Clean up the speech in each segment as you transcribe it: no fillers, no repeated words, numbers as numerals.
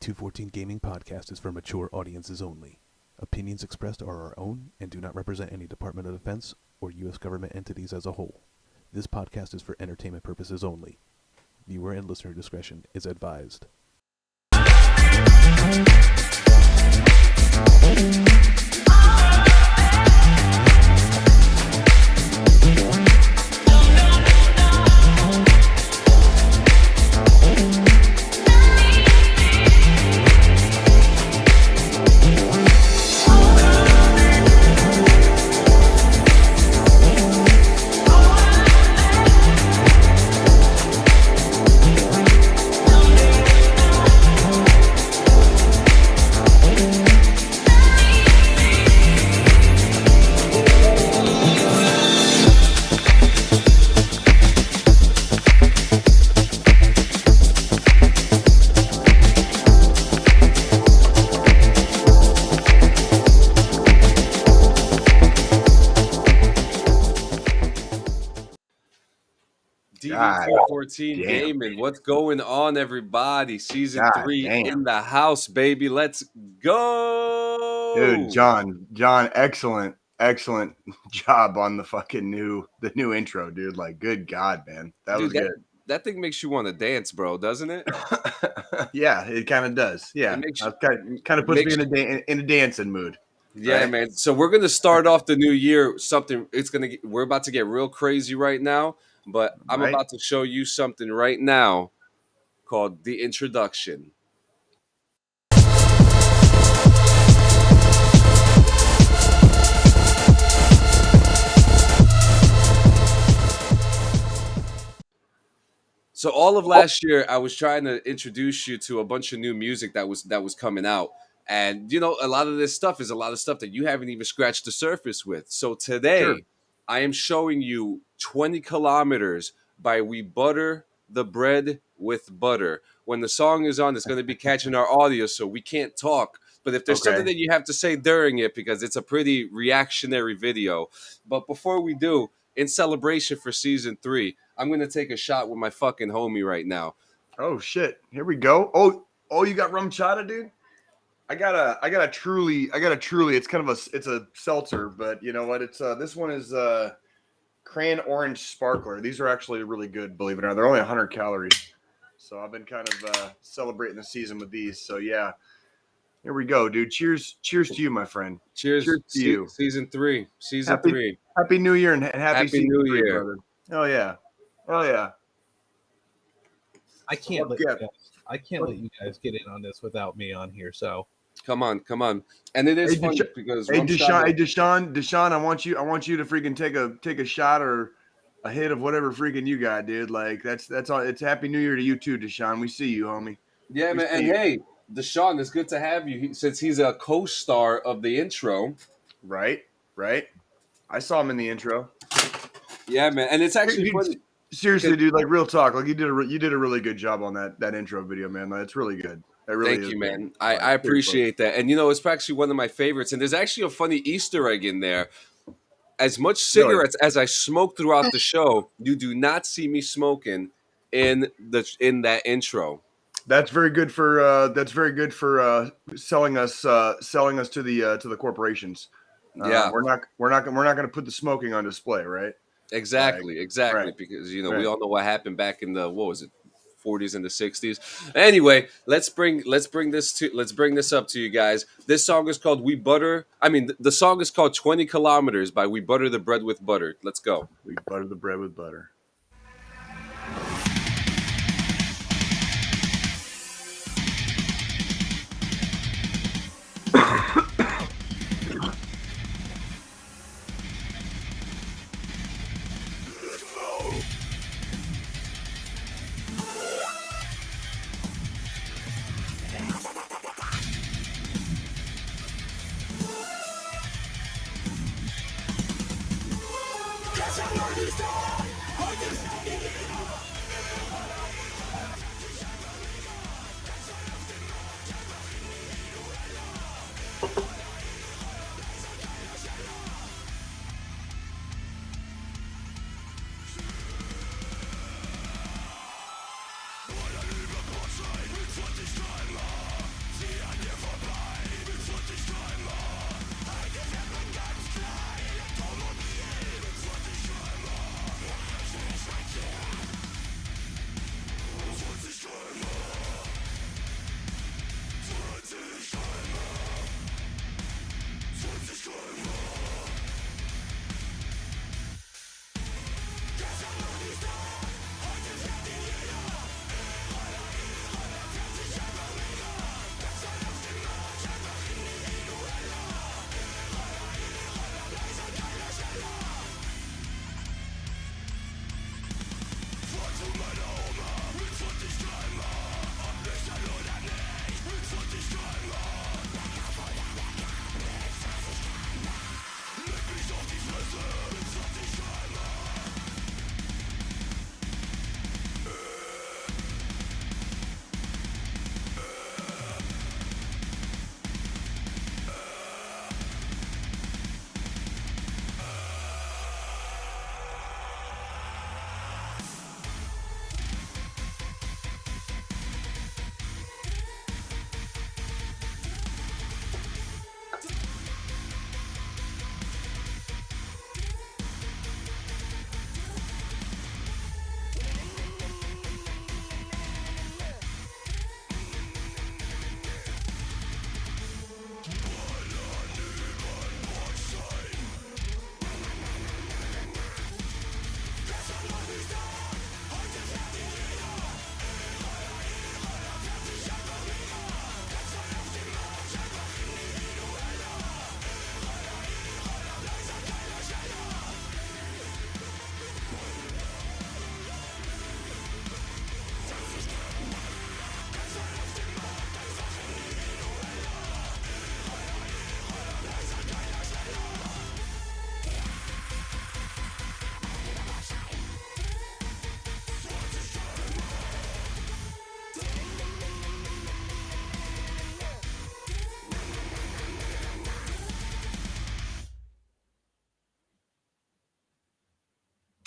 DD214 Gaming Podcast is for mature audiences only. Opinions expressed are our own and do not represent any Department of Defense or U.S. government entities as a whole. This podcast is for entertainment purposes only. Viewer and listener discretion is advised. DD214 Gaming. What's going on, everybody? Season 3 in the house, baby. Let's go. Dude, John, excellent job on the fucking new intro, dude. Like, good God, man. That was good. That thing makes you want to dance, bro, doesn't it? Yeah, it kind of does. Yeah. It kind of puts me in a dancing mood. Yeah, right? Man. So we're going to start off the new year we're about to get real crazy right now. But I'm about to show you something right now called the introduction. So all of last year, I was trying to introduce you to a bunch of new music that was coming out. And, you know, a lot of this stuff is a lot of stuff that you haven't even scratched the surface with. So today, I am showing you 20 Kilometers by We Butter the Bread with Butter. When the song is on, it's going to be catching our audio, so we can't talk. But if there's something that you have to say during it, because it's a pretty reactionary video. But before we do, in celebration for Season 3, I'm going to take a shot with my fucking homie right now. Oh, shit. Here we go. Oh, you got rum chata, dude? I got a truly, it's kind of it's a seltzer, but you know what? It's this one is Cran Orange Sparkler. These are actually really good, believe it or not. They're only 100 calories. So I've been kind of celebrating the season with these. So yeah, here we go, dude. Cheers to you, my friend. Cheers to you. Season 3. Happy New Year and happy New Year, Year, brother. Oh yeah. I can't let you guys get in on this without me on here. So come on, and it is funny because Deshaun, I want you to freaking take a shot or a hit of whatever freaking you got, dude. Like that's all. It's Happy New Year to you too, Deshaun. We see you, homie. Yeah, man. And hey, Deshaun, it's good to have you since he's a co-star of the intro. Right. I saw him in the intro. Yeah, man, and it's actually funny. Seriously, dude, like real talk, like you did a really good job on that intro video, man. Like, it's really good. Thank you, man. I appreciate that. And, you know, it's actually one of my favorites. And there's actually a funny Easter egg in there. As much cigarettes as I smoke throughout the show, you do not see me smoking in that intro. That's very good for selling us to the corporations. Yeah, we're not going to put the smoking on display, right? Exactly. Right. Because we all know what happened back in the 40s and the 60s. Anyway, let's bring this up to you guys. This song is called the song is called 20 Kilometers by We Butter the Bread with Butter. Let's go. We butter the bread with butter.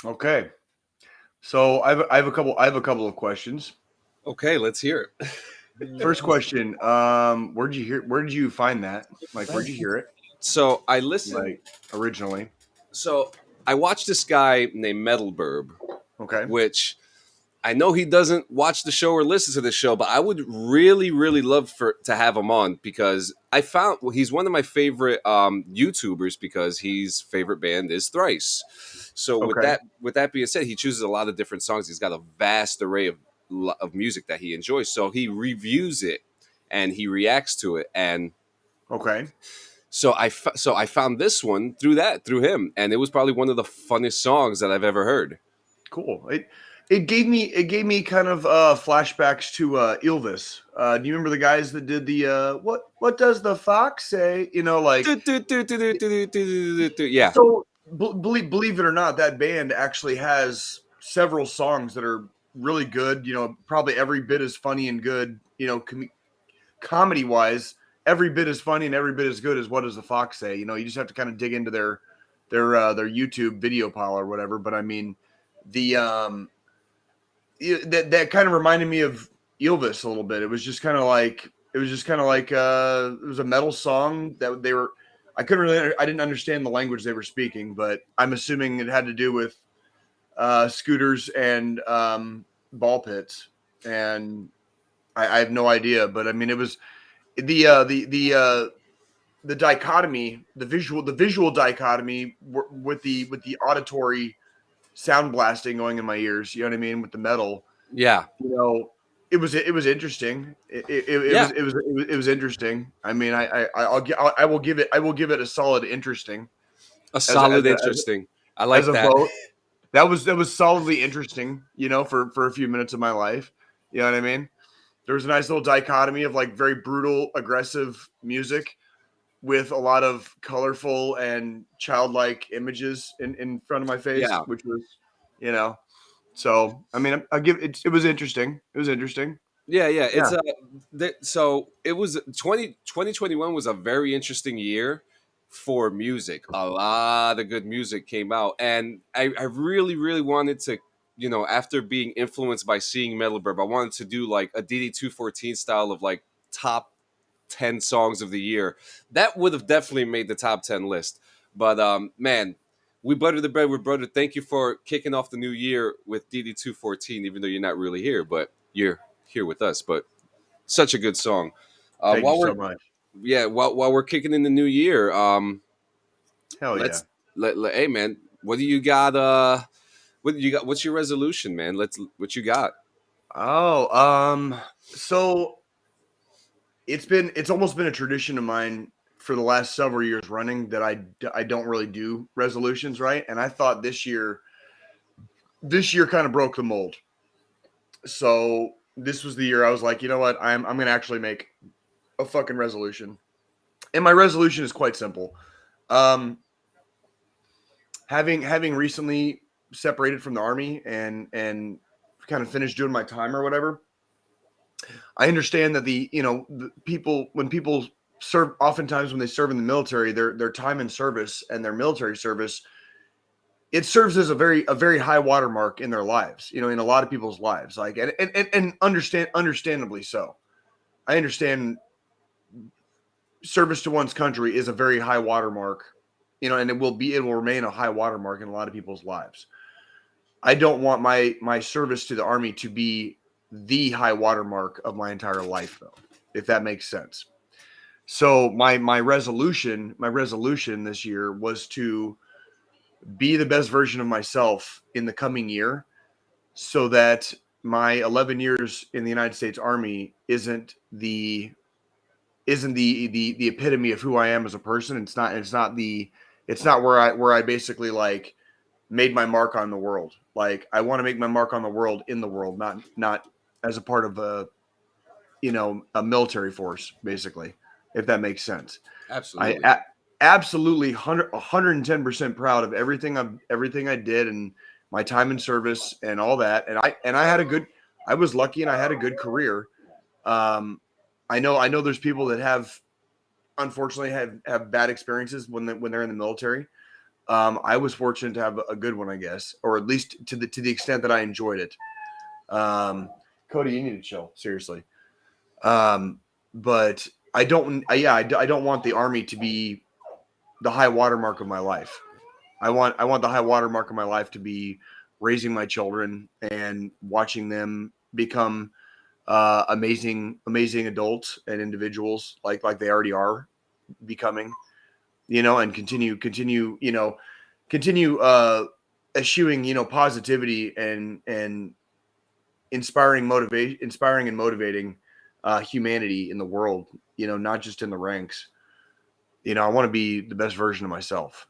Okay. So I have a couple of questions. Okay, let's hear it. First question, where did you find that? Like, where'd you hear it? So I listened. Like, originally? So I watched this guy named Metal Burb, Okay. which I know he doesn't watch the show or listen to the show, but I would really, really love to have him on because he's one of my favorite YouTubers because his favorite band is Thrice. So Okay. with that being said, he chooses a lot of different songs. He's got a vast array of music that he enjoys. So he reviews it and he reacts to it. And Okay. so I found this one through him, and it was probably one of the funnest songs that I've ever heard. Cool. It gave me kind of flashbacks to Ilvis. Do you remember the guys that did the what does the fox say? You know, like Yeah. so. Believe it or not, that band actually has several songs that are really good. You know, probably every bit as funny and good. You know, comedy wise, every bit as funny and every bit as good as what does the fox say. You know, you just have to kind of dig into their YouTube video pile or whatever. But I mean, the that kind of reminded me of Elvis a little bit. It was just kind of like it was a metal song that they were. I didn't understand the language they were speaking, but I'm assuming it had to do with scooters and ball pits, and I have no idea. But I mean, it was the dichotomy, the visual dichotomy with the auditory sound blasting going in my ears. You know what I mean? With the metal, Yeah. you know, it was interesting. Yeah. It was interesting. I mean, I will give it a solid interesting. A solid interesting. I like As a that. vote, that was solidly interesting. You know, for a few minutes of my life. You know what I mean? There was a nice little dichotomy of like very brutal, aggressive music with a lot of colorful and childlike images in front of my face, Yeah. which was, you know, so I mean, I give it. It was interesting. It was interesting. Yeah, yeah. Yeah. So it was 2021 was a very interesting year for music. A lot of good music came out. And I really, really wanted to, after being influenced by seeing Metal Burb, I wanted to do like a DD214 style of like top 10 songs of the year. That would have definitely made the top 10 list. But man, we buttered the bread with brother. Thank you for kicking off the new year with DD214, even though you're not really here, but you're here with us. But such a good song. Thank you While we're so much. while we're kicking in the new year, Hell yeah. hey man, what do you got? What do you got? What's your resolution, man? What you got? Oh, so it's almost been a tradition of mine for the last several years running that I don't really do resolutions, right? And I thought this year kind of broke the mold. So this was the year I was like, you know what? I'm going to actually make a fucking resolution. And my resolution is quite simple. Having recently separated from the army and kind of finished doing my time or whatever, I understand that the people, when people serve, oftentimes when they serve in the military, their time in service and their military service, it serves as a very high watermark in their lives, in a lot of people's lives, like and understandably so. I understand service to one's country is a very high watermark, and it will remain a high watermark in a lot of people's lives. I don't want my service to the army to be the high watermark of my entire life, though, if that makes sense. So my resolution this year was to be the best version of myself in the coming year, so that my 11 years in the United States Army isn't the epitome of who I am as a person. It's not where I basically like made my mark on the world. Like, I want to make my mark on the world in the world, not as a part of a military force, basically, if that makes sense. Absolutely. Absolutely 110% proud of everything I did and my time in service and all that. And I was lucky and I had a good career. I know there's people that have, unfortunately, have bad experiences when they're in the military. I was fortunate to have a good one, I guess, or at least to the extent that I enjoyed it. Cody, you need to chill, seriously. But I don't want the Army to be the high watermark of my life. I want the high watermark of my life to be raising my children and watching them become amazing adults and individuals like they already are becoming, and continue eschewing positivity and inspiring and motivating humanity in the world, not just in the ranks. I want to be the best version of myself,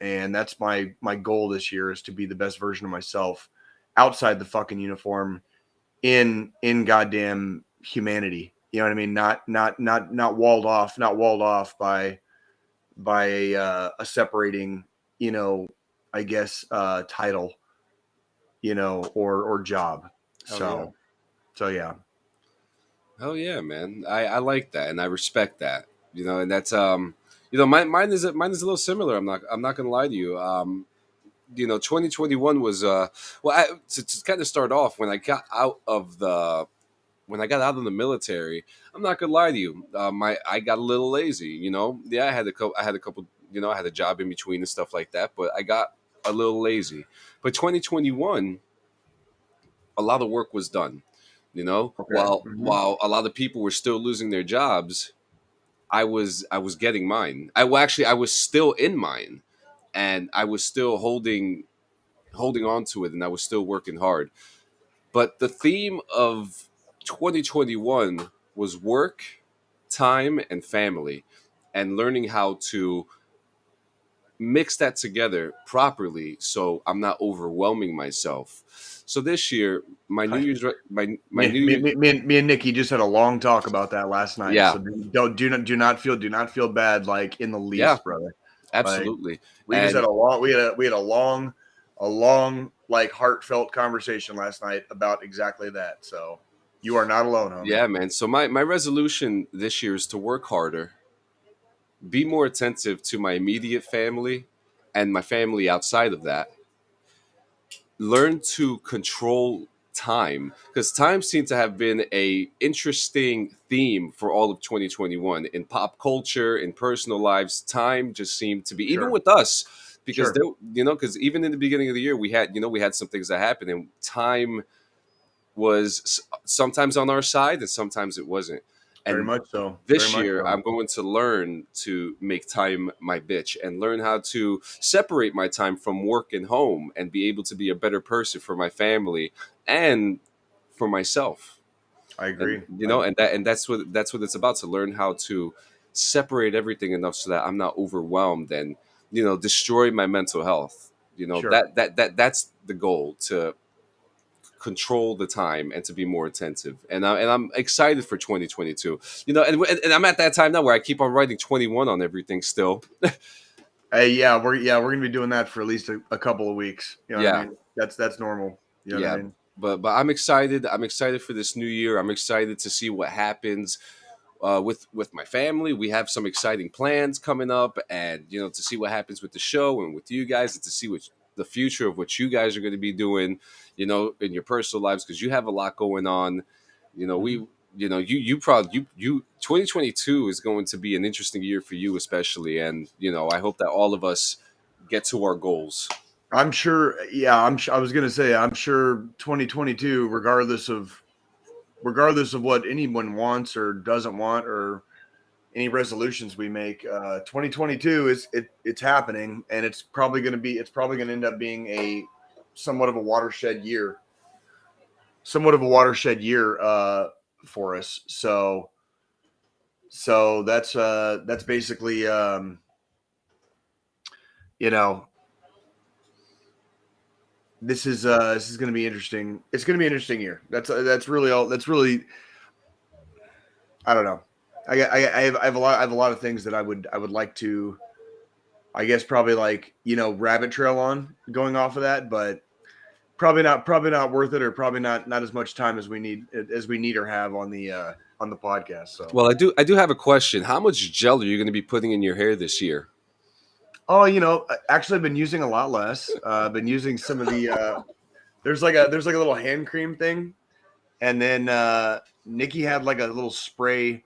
and that's my goal this year, is to be the best version of myself outside the fucking uniform, in goddamn humanity. You know what I mean? Not walled off by a separating, I guess, title, or job. So yeah. Oh yeah, man. I like that and I respect that. And that's mine is a little similar. I'm not gonna lie to you. 2021 was to kind of start off, when I got out of the military. I'm not gonna lie to you. I got a little lazy. Yeah, I had a couple. I had a job in between and stuff like that, but I got a little lazy. But 2021, a lot of work was done. Okay. While a lot of people were still losing their jobs, I was getting mine. I was still in mine, and I was still holding on to it, and I was still working hard. But the theme of 2021 was work, time, and family, and learning how to mix that together properly so I'm not overwhelming myself. So this year, my New Year's my my New Year's me and Nikki just had a long talk about that last night. Yeah. So do not feel bad, like, in the least, Yeah. brother. Absolutely. We just had a long like heartfelt conversation last night about exactly that. So you are not alone, homie. Yeah, man. So my resolution this year is to work harder, be more attentive to my immediate family and my family outside of that, learn to control time, because time seemed to have been a interesting theme for all of 2021 in pop culture, in personal lives. Time just seemed to be, even with us, because because even in the beginning of the year we had some things that happened, and time was sometimes on our side and sometimes it wasn't. And Very much so. this year, I'm going to learn to make time my bitch and learn how to separate my time from work and home and be able to be a better person for my family and for myself. I agree. And that's what it's about, to learn how to separate everything enough so that I'm not overwhelmed and destroy my mental health. That's the goal, to control the time and to be more attentive. And I'm excited for 2022. And I'm at that time now where I keep on writing 21 on everything still. We're gonna be doing that for at least a couple of weeks. What I mean? That's normal. What I mean? But I'm excited. I'm excited for this new year. I'm excited to see what happens with my family. We have some exciting plans coming up, and to see what happens with the show and with you guys, and to see what the future of what you guys are going to be doing, in your personal lives, because you have a lot going on. You 2022 is going to be an interesting year for you, especially, and I hope that all of us get to our goals. I'm sure. Yeah, I was gonna say, I'm sure 2022, regardless of what anyone wants or doesn't want, or any resolutions we make, 2022 it's happening, and it's probably going to end up being a somewhat of a watershed year for us. So that's basically this is going to be interesting. It's going to be an interesting year. That's really all. That's really, I don't know. I have a lot of things that I would like to, I guess, probably, like, rabbit trail on going off of that, but probably not worth it, or probably not as much time as we need or have on the podcast. So, well, I do have a question. How much gel are you going to be putting in your hair this year? Oh, actually, I've been using a lot less. I've been using some of the. There's like a little hand cream thing, and then Nikki had like a little spray.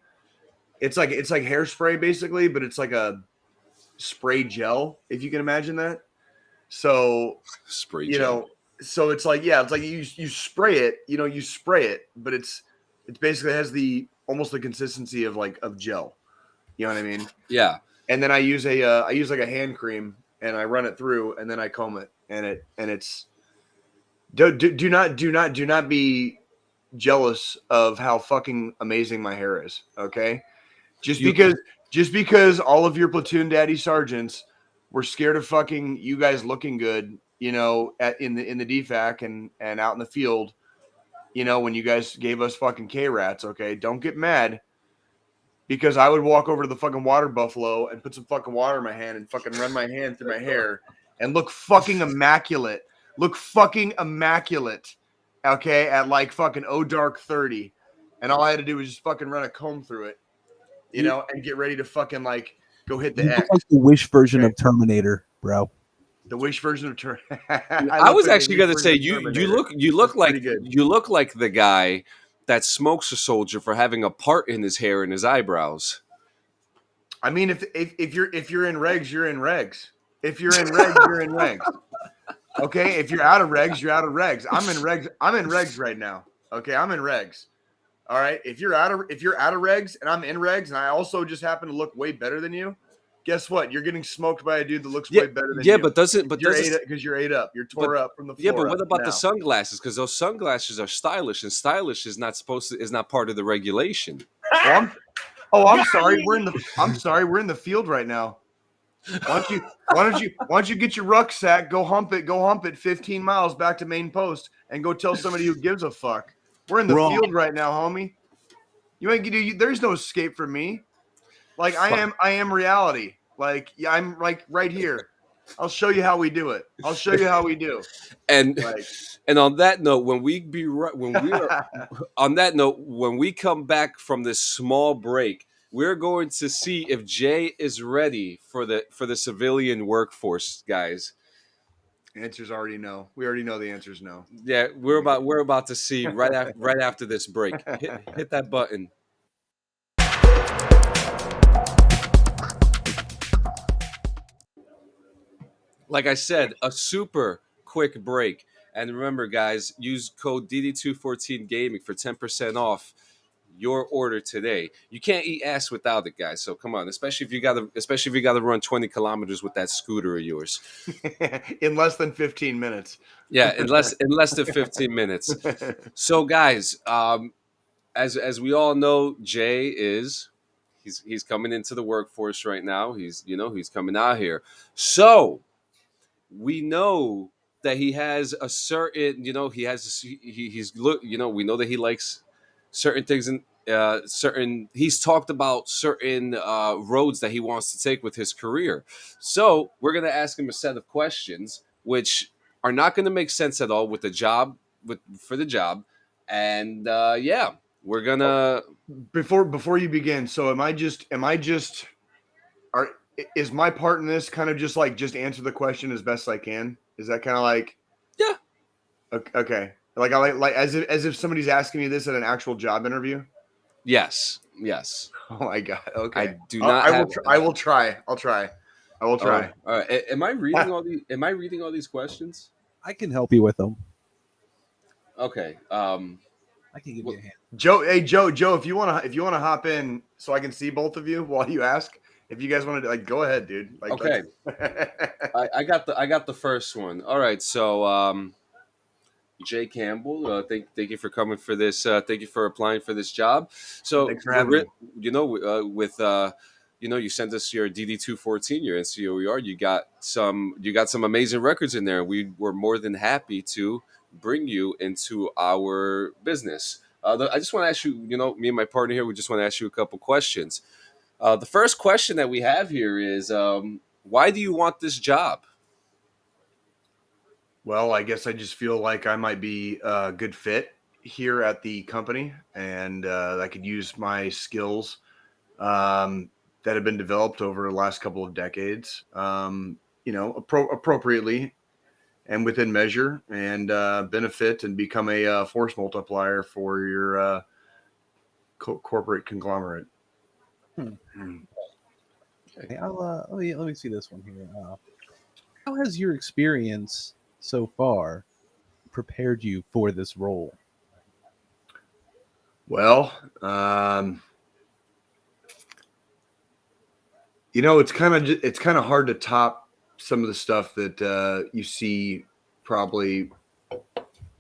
It's like hairspray basically, but it's like a spray gel, if you can imagine that. So Spray gel. So it's like you spray it, you spray it, but it's basically has almost the consistency of gel. You know what I mean? Yeah. And then I use like a hand cream and I run it through and then I comb it and it's do not be jealous of how fucking amazing my hair is. Okay. Just because all of your platoon daddy sergeants were scared of fucking you guys looking good, in the DFAC and out in the field, when you guys gave us fucking K-Rats, okay? Don't get mad because I would walk over to the fucking water buffalo and put some fucking water in my hand and fucking run my hand through my hair and look fucking immaculate. Okay, at like fucking dark 30. And all I had to do was just fucking run a comb through it. And get ready to fucking go hit the X. Like the Wish version of Terminator, bro. The Wish version of Terminator. I was actually going to say you look like the guy that smokes a soldier for having a part in his hair and his eyebrows. I mean, if you're in regs, you're in regs. If you're in regs, you're in regs. Okay, if you're out of regs, you're out of regs. I'm in regs right now. Okay, I'm in regs. All right. If you're out of regs and I'm in regs and I also just happen to look way better than you, guess what? You're getting smoked by a dude that looks way better than you. Yeah, because you're ate up. You're tore up from the floor. Yeah, but what about the sunglasses? Because those sunglasses are stylish, and stylish is not part of the regulation. I'm sorry. We're in the field right now. Why don't you get your rucksack, go hump it 15 miles back to main post and go tell somebody who gives a fuck. We're in the field right now, homie. There's no escape from me. Like I am reality. Like I'm like right here. I'll show you how we do it. I'll show you how we do. And on that note, when we come back from this small break, we're going to see if Jay is ready for the civilian workforce, guys. The answer's already no. We already know the answer's no. Yeah, we're about to see right after this break. Hit that button. Like I said, a super quick break. And remember, guys, use code DD214 Gaming for 10% off your order today. You can't eat ass without it, guys. So come on, especially if you gotta run 20 kilometers with that scooter of yours. In less than 15 minutes. Yeah, in less than 15 minutes. So guys, as we all know, Jay he's coming into the workforce right now. He's coming out here. So we know that he has a certain, we know that he likes certain things and he's talked about certain roads that he wants to take with his career. So we're going to ask him a set of questions which are not going to make sense at all with the job for the job. And we're going to before you begin. So is my part in this kind of just answer the question as best I can? Is that kind of like, yeah. Okay. Like as if somebody's asking me this at an actual job interview. Yes. Oh my God. Okay. I do not. I will try. I'll try. I will try. All right. Am I reading all these? Am I reading all these questions? I can help you with them. Okay. I can give you a hand. Joe. Hey, Joe. If you want to hop in so I can see both of you while you ask. If you guys want to go ahead, dude. Okay. I got the first one. All right. So, Jay Campbell, thank you for coming for this. Thank you for applying for this job. So, thanks for having me. You sent us your DD214, your NCOER. You got some amazing records in there. We were more than happy to bring you into our business. I just want to ask you, me and my partner here, we just want to ask you a couple questions. The first question that we have here is, why do you want this job? Well, I guess I just feel like I might be a good fit here at the company and I could use my skills that that have been developed over the last couple of decades, appropriately and within measure, and benefit and become a force multiplier for your corporate conglomerate. Okay, let me see this one here. How has your experience so far prepared you for this role? Well, it's kind of hard to top some of the stuff that you see probably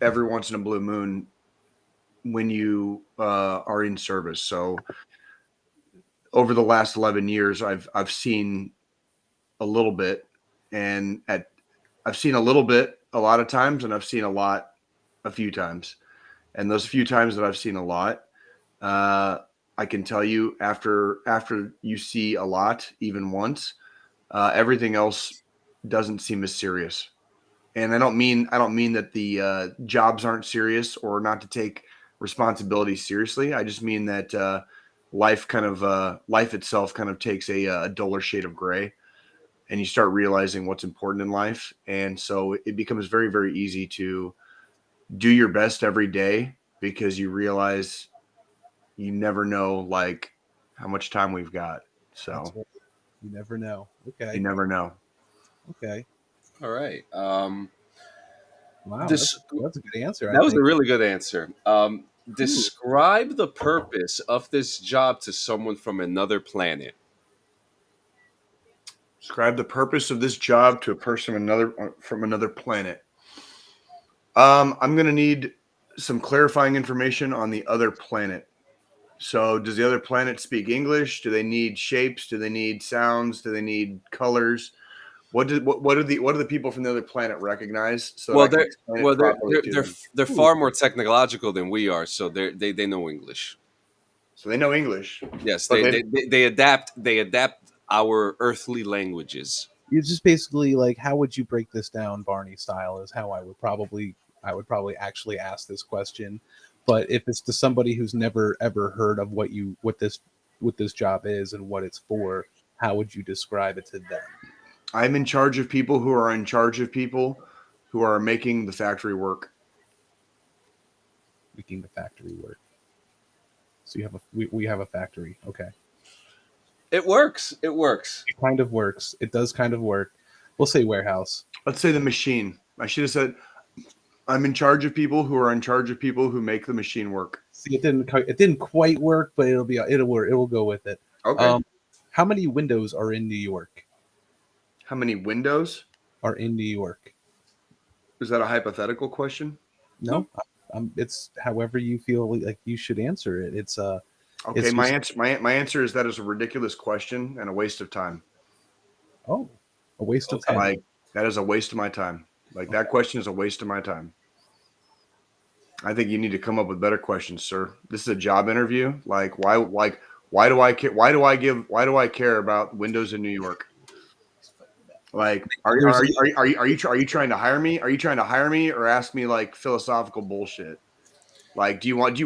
every once in a blue moon when you are in service. So over the last 11 years, I've seen a little bit, and I've seen a little bit a lot of times, and I've seen a lot a few times. And those few times that I've seen a lot, I can tell you after you see a lot, even once, everything else doesn't seem as serious. And I don't mean that the jobs aren't serious or not to take responsibility seriously. I just mean that life itself kind of takes a duller shade of gray, and you start realizing what's important in life. And so it becomes very, very easy to do your best every day, because you realize you never know like how much time we've got. So you never know. Okay. You never know. Okay. All right. Wow, that's a good answer. That was a really good answer. Describe the purpose of this job to someone from another planet. Describe the purpose of this job to a person from another planet. I'm going to need some clarifying information on the other planet. So does the other planet speak English? Do they need shapes? Do they need sounds? Do they need colors? What do the people from the other planet recognize? So they're far more technological than we are, so they know English. So they know English. Yes, they adapt our earthly languages. You just basically like, how would you break this down, Barney style? Is how I would probably actually ask this question. But if it's to somebody who's never ever heard of what this job is and what it's for, how would you describe it to them? I'm in charge of people who are in charge of people who are making the factory work. Making the factory work. So we have a factory. Okay. It works. It kind of works. It does kind of work. We'll say warehouse. Let's say the machine. I should have said I'm in charge of people who are in charge of people who make the machine work. See, it didn't quite work, but it'll work. It will go with it. Okay. How many windows are in New York? How many windows are in New York? Is that a hypothetical question? No. It's however you feel like you should answer it. It's okay. My answer is that is a ridiculous question and a waste of time. Oh, a waste of time. Like that is a waste of my time. Like that question is a waste of my time. I think you need to come up with better questions, sir. This is a job interview. Like why do I care? Why do I care about windows in New York? Like, are you trying to hire me? Are you trying to hire me or ask me like philosophical bullshit? Like, do you want me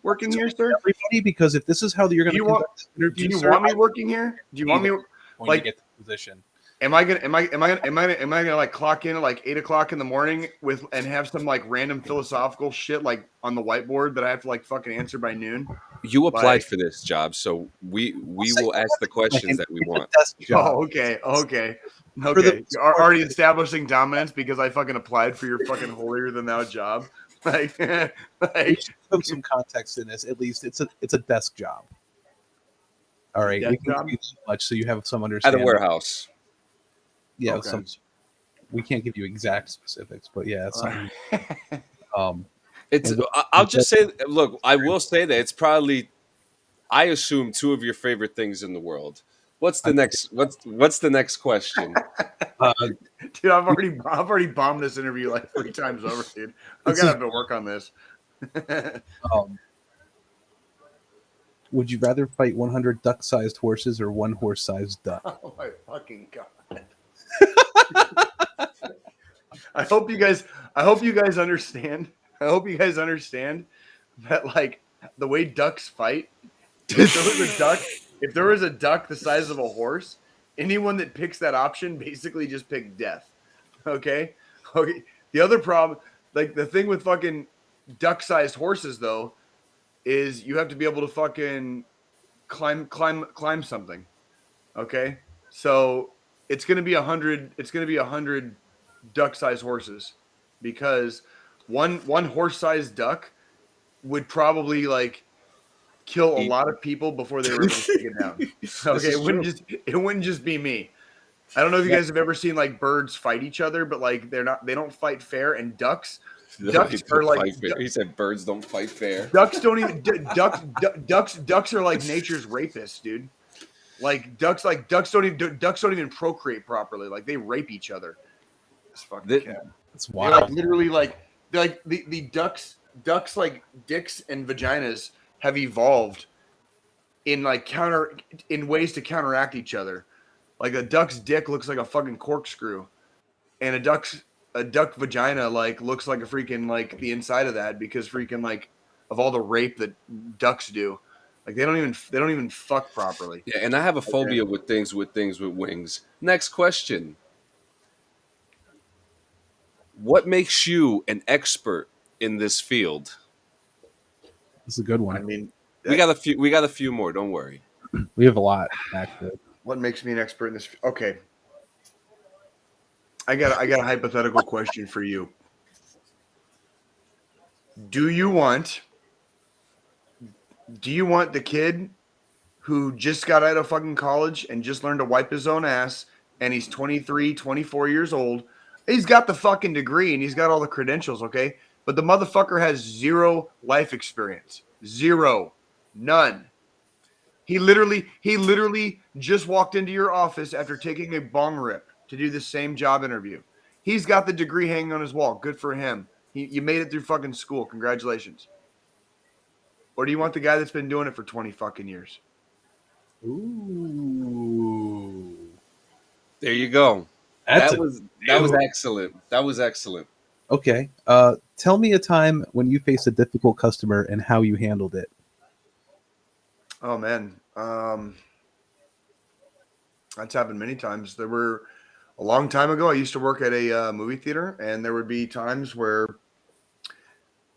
working here, sir? Everybody, because if this is how you're going to conduct this interview, do you want me working here? Do you want me like get the position? Am I gonna like clock in at like 8 o'clock in the morning and have some like random philosophical shit like on the whiteboard that I have to like fucking answer by noon? You applied for this job, so we will ask the questions that we want. Oh, okay. You're already establishing dominance because I fucking applied for your fucking holier than thou job. Like put some context in this. At least it's a desk job. All right, we can give you too much so you have some understanding. At a warehouse. Yeah, okay. We can't give you exact specifics, but yeah, it's something. I'll just say, look, I will say that it's probably, I assume, two of your favorite things in the world. What's the next question? Dude, I've already bombed this interview like 3 times over, dude. I've got to have to work on this. Would you rather fight 100 duck-sized horses or 1 horse-sized duck? Oh my fucking god! I hope you guys understand. I hope you guys understand that like the way ducks fight. If there was a duck if there was a duck the size of a horse, anyone that picks that option basically just picked death. Okay. Okay. The other problem, like the thing with fucking duck-sized horses, though, is you have to be able to fucking climb something. Okay. So it's gonna be 100. It's gonna be 100 duck-sized horses because one horse-sized duck would probably like kill a lot of people before they were able to take it down. Okay, it wouldn't just be me. I don't know if you guys have ever seen like birds fight each other, but like they don't fight fair. And ducks are like he said birds don't fight fair. Ducks don't even ducks are like nature's rapists, dude. Like ducks don't even procreate properly. Like they rape each other. This fucking cat. It's wild. They're like literally like the ducks like dicks and vaginas have evolved in ways to counteract each other. Like a duck's dick looks like a fucking corkscrew, and a duck vagina like looks like a freaking like the inside of that because freaking like of all the rape that ducks do. Like they don't even fuck properly. Yeah, and I have a phobia with things with wings. Next question. What makes you an expert in this field? This is a good one. I mean, we got a few more, don't worry. We have a lot, actually. What makes me an expert in this? Okay. I got a hypothetical question for you. Do you want the kid who just got out of fucking college and just learned to wipe his own ass and he's 23, 24 years old? He's got the fucking degree and he's got all the credentials, okay? But the motherfucker has zero life experience. Zero. None. He literally just walked into your office after taking a bong rip to do the same job interview. He's got the degree hanging on his wall. Good for him. You made it through fucking school. Congratulations. Or do you want the guy that's been doing it for 20 fucking years? Ooh. There you go. That was excellent. That was excellent. Okay. Tell me a time when you faced a difficult customer and how you handled it. Oh man, that's happened many times. There were a long time ago. I used to work at a movie theater, and there would be times where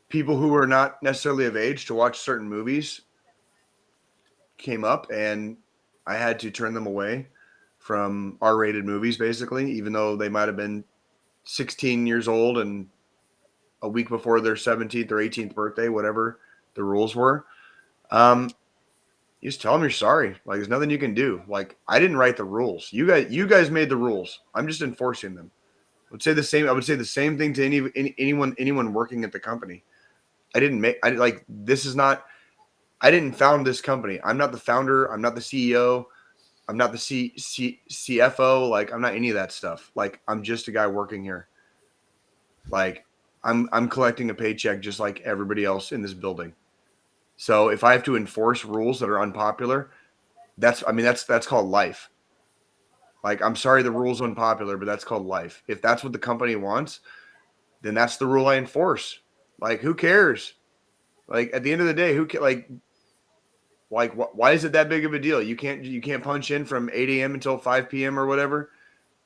people who were not necessarily of age to watch certain movies came up, and I had to turn them away from R-rated movies, basically, even though they might have been 16 years old and a week before their 17th or 18th birthday, whatever the rules were. You just tell them you're sorry. Like, there's nothing you can do. Like, I didn't write the rules. You guys made the rules. I'm just enforcing them. I would say the same thing to anyone working at the company. I didn't found this company. I'm not the founder. I'm not the CEO. I'm not the CFO. Like, I'm not any of that stuff. Like, I'm just a guy working here. Like, I'm collecting a paycheck just like everybody else in this building. So if I have to enforce rules that are unpopular, that's called life. Like, I'm sorry the rule's unpopular, but that's called life. If that's what the company wants, then that's the rule I enforce. Like, who cares? Like, at the end of the day, why is it that big of a deal? You can't punch in from 8 a.m. until 5 p.m. or whatever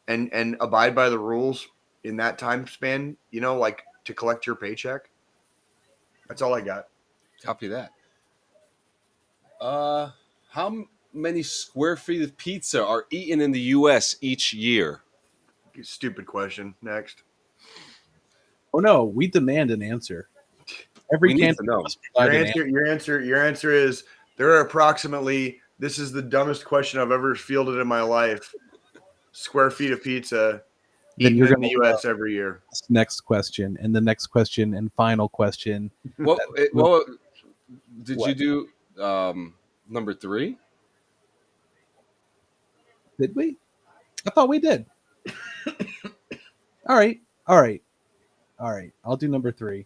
and abide by the rules in that time span, like to collect your paycheck. That's all I got. Copy that. How many square feet of pizza are eaten in the U.S. each year? Stupid question. Next. Oh no, we demand an answer. Every candidate must provide an answer. Your answer is there are approximately. This is the dumbest question I've ever fielded in my life. Square feet of pizza eaten in the U.S. every year. Next question, and the next question, and final question. Did you do number 3? Did we? I thought we did. All right. I'll do number 3.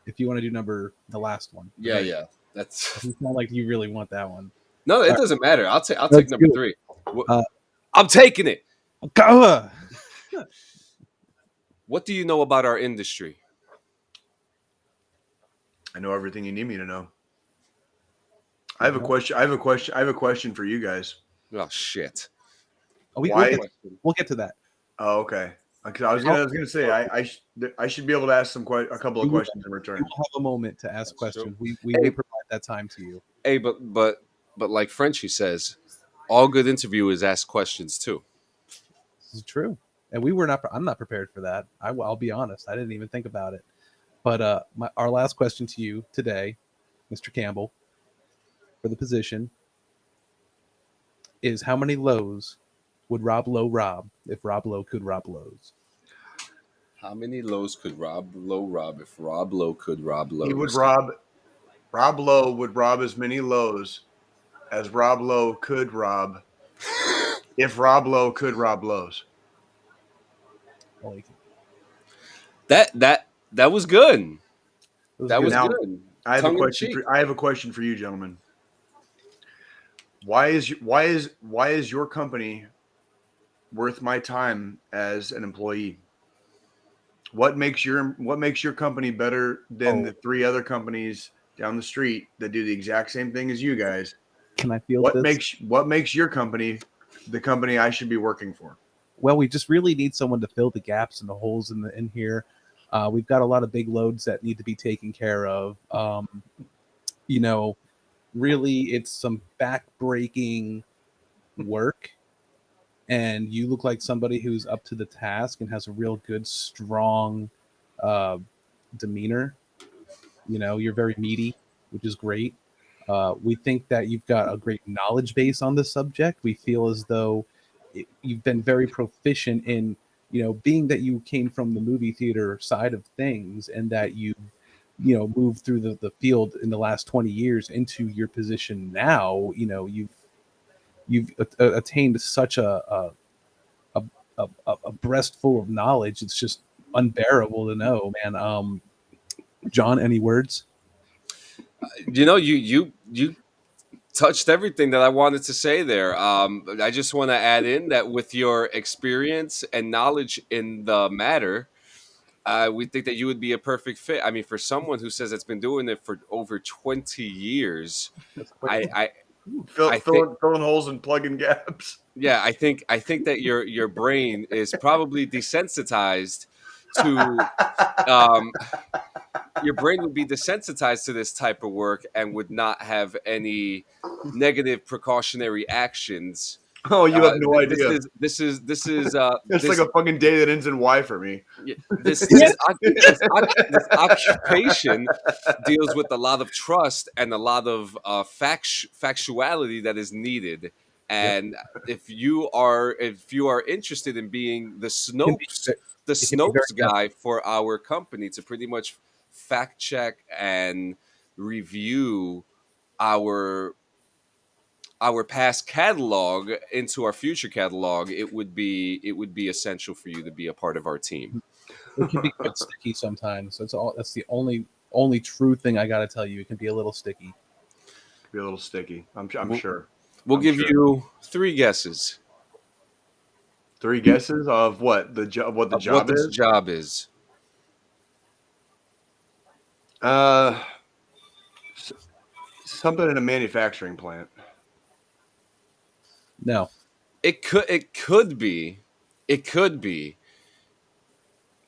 If you want to do the last one. Yeah. That's. It's not like you really want that one. No, it doesn't matter. I'll take number 3. I'm taking it. Go. What do you know about our industry? I know everything you need me to know. I have a question. I have a question for you guys. Oh shit! We'll get to that. Oh, okay. Because I was gonna say I should be able to ask a couple of questions in We return. will have a moment to ask That's questions. true. We Hey. will provide that time to you. Hey, but like Frenchie says, all good interviewers ask questions too. This is true, and I'm not prepared for that. I'll be honest. I didn't even think about it. But our last question to you today, Mr. Campbell, for the position, is how many lows would Rob Lowe rob if Rob Lowe could rob lows? How many lows could Rob Lowe rob if Rob Lowe could rob lows? He would rob. Rob Lowe would rob as many lows as Rob Lowe could rob if Rob Lowe could rob lows. Like, That was good. That was Now, good. I have a Tongue in question. cheek. I have a question for you, gentlemen. Why is your company worth my time as an employee? What makes your company better than the 3 other companies down the street that do the exact same thing as you guys? can I feel What this? makes your company the company I should be working for? Well, we just really need someone to fill the gaps and the holes in here. We've got a lot of big loads that need to be taken care of. Really, it's some back-breaking work, and you look like somebody who's up to the task and has a real good, strong demeanor. You're very meaty, which is great. We think that you've got a great knowledge base on the subject. We feel as though you've been very proficient in, being that you came from the movie theater side of things, and that you moved through the field in the last 20 years into your position now. You've attained such a breast full of knowledge. It's just unbearable to know, man. John, any words? You touched everything that I wanted to say there. I just want to add in that with your experience and knowledge in the matter, we think that you would be a perfect fit. I mean, for someone who says it's been doing it for over 20 years, I think, filling holes and plugging gaps. yeah, I think that your brain is probably desensitized to your brain would be desensitized to this type of work and would not have any negative precautionary actions. Oh, you have no idea. This is It's like a fucking day that ends in Y for me. This occupation deals with a lot of trust and a lot of factuality that is needed. And if you are interested in being the Snopes guy for our company to pretty much fact check and review our past catalog into our future catalog, it would be essential for you to be a part of our team. It can be quite sticky sometimes. That's the only true thing I got to tell you. It can be a little sticky. Be a little sticky. I'm sure. We'll give you 3 guesses. 3 guesses of what the job? What the job is? Job is. Something in a manufacturing plant. No. It could be. It could be.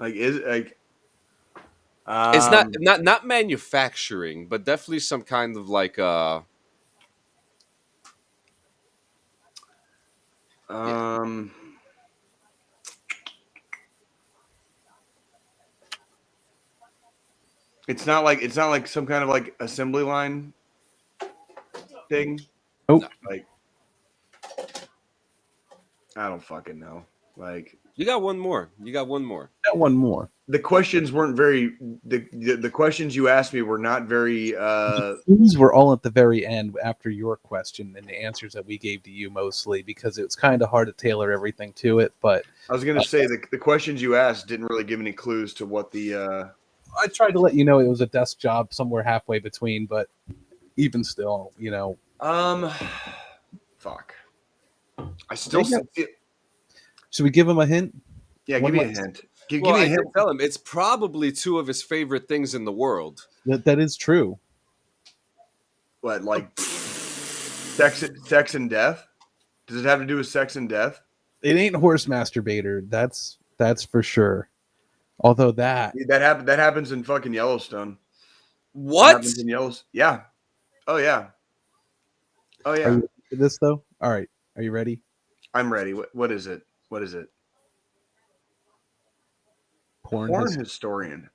It's not manufacturing, but definitely some kind of like It's not like some kind of like assembly line thing. Nope. Like, I don't fucking know. Like, you got one more. Got one more. The questions weren't very. The questions you asked me were not very. These were all at the very end after your question and the answers that we gave to you mostly, because it was kind of hard to tailor everything to it. But I was going to say the questions you asked didn't really give any clues to what the. I tried to let you know it was a desk job somewhere halfway between, but even still, fuck. I still. Should we give him a hint? Yeah, give me a hint. Give me a hint. hint. Tell him it's probably 2 of his favorite things in the world. That is true. What, like Sex and death? Does it have to do with sex and death? It ain't horse masturbator. That's for sure. Although that That happens in fucking Yellowstone. That What? happens in Yellowstone. Yeah. Oh yeah. Oh Are yeah. you ready for this though? All right. Are you ready? I'm ready. What is it? What is it? Porn historian.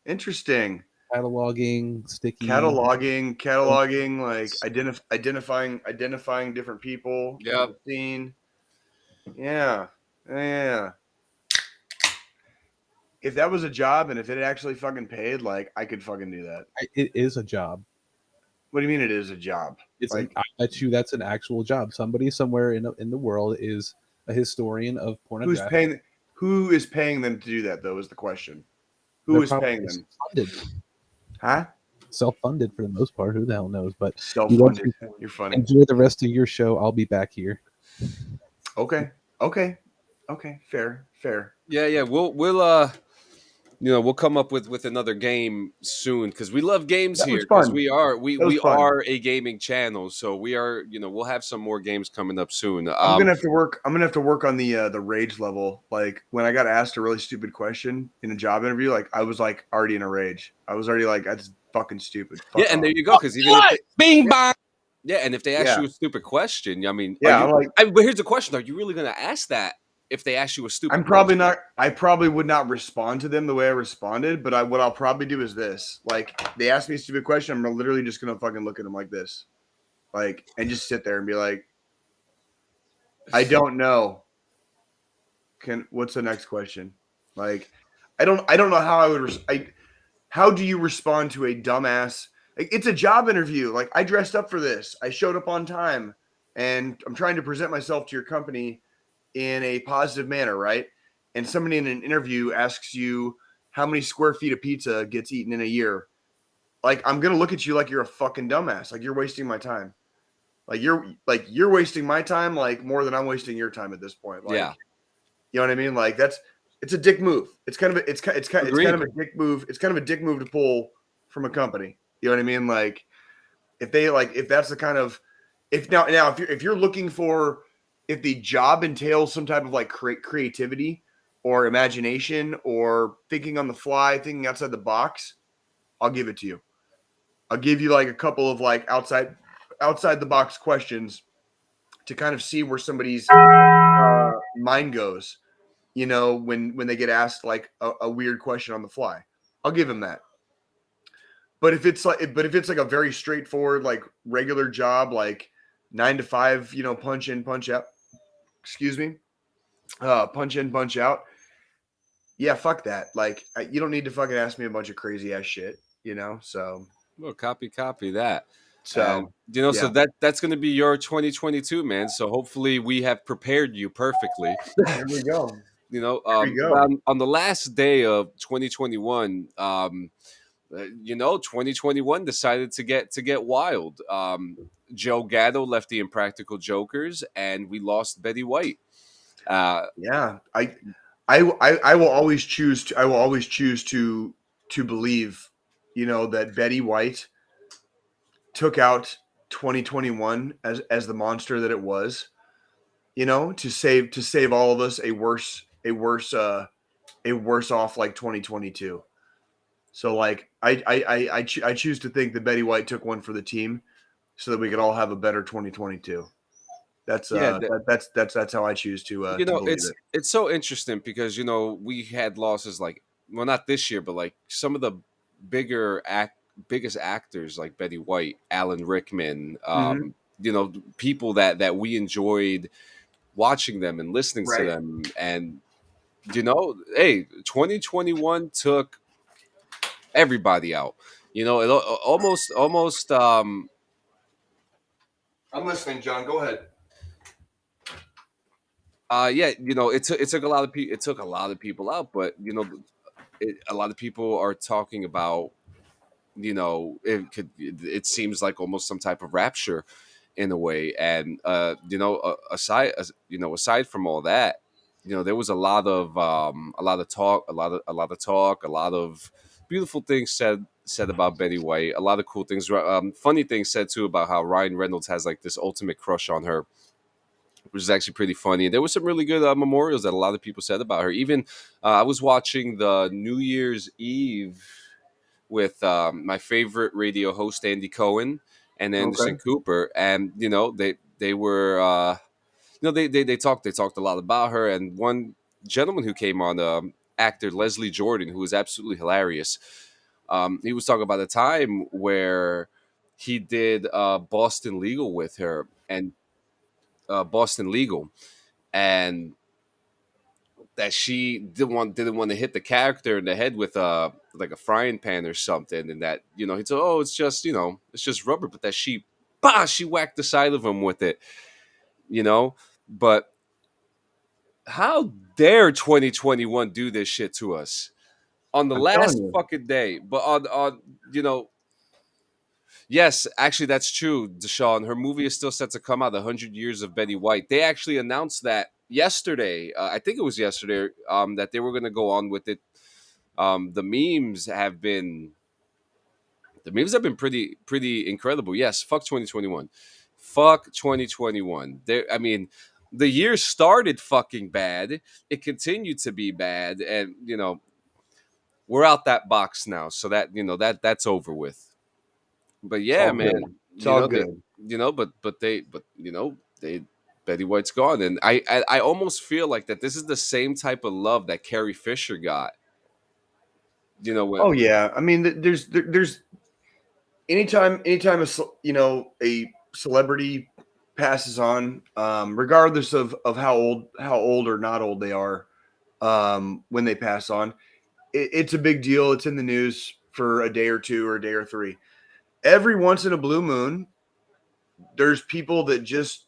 Interesting. cataloging, sticky. Cataloging, like identifying different people in Yep. the scene. Yeah. Yeah. If that was a job and if it actually fucking paid, like I could fucking do that. It is a job. What do you mean it is a job? It's Like, I bet you that's an actual job. Somebody somewhere in the world is a historian of pornography. who is paying them to do that though is the question. Who is paying them? Funded. Huh? Self-funded for the most part. Who the hell knows? But Self-funded. You're funny. enjoy the rest of your show. I'll be back here. Okay. Fair. Yeah. We'll come up with another game soon because we love games That here. was Because fun. we are fun. are a gaming channel, so we are. We'll have some more games coming up soon. I'm gonna have to work on the rage level. Like when I got asked a really stupid question in a job interview, like I was like already in a rage. I was already like, that's fucking stupid. Fuck and off. there you go. Because even if Bing bang. and if they ask Yeah. you a stupid question, I mean, Yeah, I'm like, but here's the question: are you really going to ask that if they ask you a stupid? I'm probably question? not. I probably would not respond to them the way I responded. But what I'll probably do is this: like they ask me a stupid question, I'm literally just gonna fucking look at them like this, like, and just sit there and be like, I don't know. What's the next question? Like, I don't know how I would. How do you respond to a dumbass? Like, it's a job interview. Like, I dressed up for this. I showed up on time, and I'm trying to present myself to your company in a positive manner, right? And somebody in an interview asks you how many square feet of pizza gets eaten in a year. Like, I'm gonna look at you like you're a fucking dumbass. Like, you're wasting my time. Like, you're wasting my time like more than I'm wasting your time at this point. Like, Yeah. You know what I mean? Like it's a dick move. It's kind of a dick move. It's kind of a dick move to pull from a company. You know what I mean? Like if that's the kind of if you're looking for if the job entails some type of like creativity or imagination or thinking on the fly, thinking outside the box, I'll give it to you. I'll give you like a couple of like outside the box questions to kind of see where somebody's mind goes. You know, when they get asked like a weird question on the fly, I'll give him that. But if it's like a very straightforward, like regular job, like 9 to 5, punch in, punch out, punch in, punch out. Yeah, fuck that. Like, you don't need to fucking ask me a bunch of crazy ass shit, so. Well, copy that. So, so that's going to be your 2022, man. So hopefully we have prepared you perfectly. There we go. On the last day of 2021, 2021 decided to get wild. Joe Gatto left the Impractical Jokers, and we lost Betty White. Yeah, I will always choose to believe, that Betty White took out 2021 as the monster that it was, to save all of us a worse off like 2022. So like I choose to think that Betty White took one for the team so that we could all have a better 2022. That's that's how I choose to believe it's so interesting because we had losses like, well, not this year, but like some of the biggest actors like Betty White, Alan Rickman, people that we enjoyed watching them and listening to them. And hey, 2021 took everybody out. It almost I'm listening, John. Go ahead. it took a lot of people. It took a lot of people out, but a lot of people are talking about. It seems like almost some type of rapture, in a way. And aside from all that, there was a lot of talk, a lot of beautiful things said said about Betty White. A lot of cool things. Funny things said too about how Ryan Reynolds has like this ultimate crush on her, which is actually pretty funny. There was some really good memorials that a lot of people said about her. Even I was watching the New Year's Eve with my favorite radio host Andy Cohen and Anderson Okay. Cooper, and they were they talked a lot about her. And one gentleman who came on, actor Leslie Jordan, who was absolutely hilarious. He was talking about a time where he did Boston Legal with her, and Boston Legal, and that she didn't want to hit the character in the head with like a frying pan or something, and that he said, oh, it's just rubber, but that she whacked the side of him with it, but how dare 2021 do this shit to us on the I'm telling last you. fucking day, but on yes, actually, that's true, Deshaun. Her movie is still set to come out, 100 Years of Betty White. They actually announced that yesterday. I think it was yesterday, that they were going to go on with it. The memes have been pretty incredible. Yes, fuck 2021. Fuck 2021. I mean, the year started fucking bad. It continued to be bad, and we're out that box now. So that's over with. But It's yeah, all man, good. It's all good. they Betty White's gone, and I almost feel like that this is the same type of love that Carrie Fisher got. When Oh yeah. I mean, there's anytime a celebrity passes on, regardless of how old or not old they are, when they pass on, it's a big deal. It's in the news for a day or two or a day or three. Every once in a blue moon, there's people that just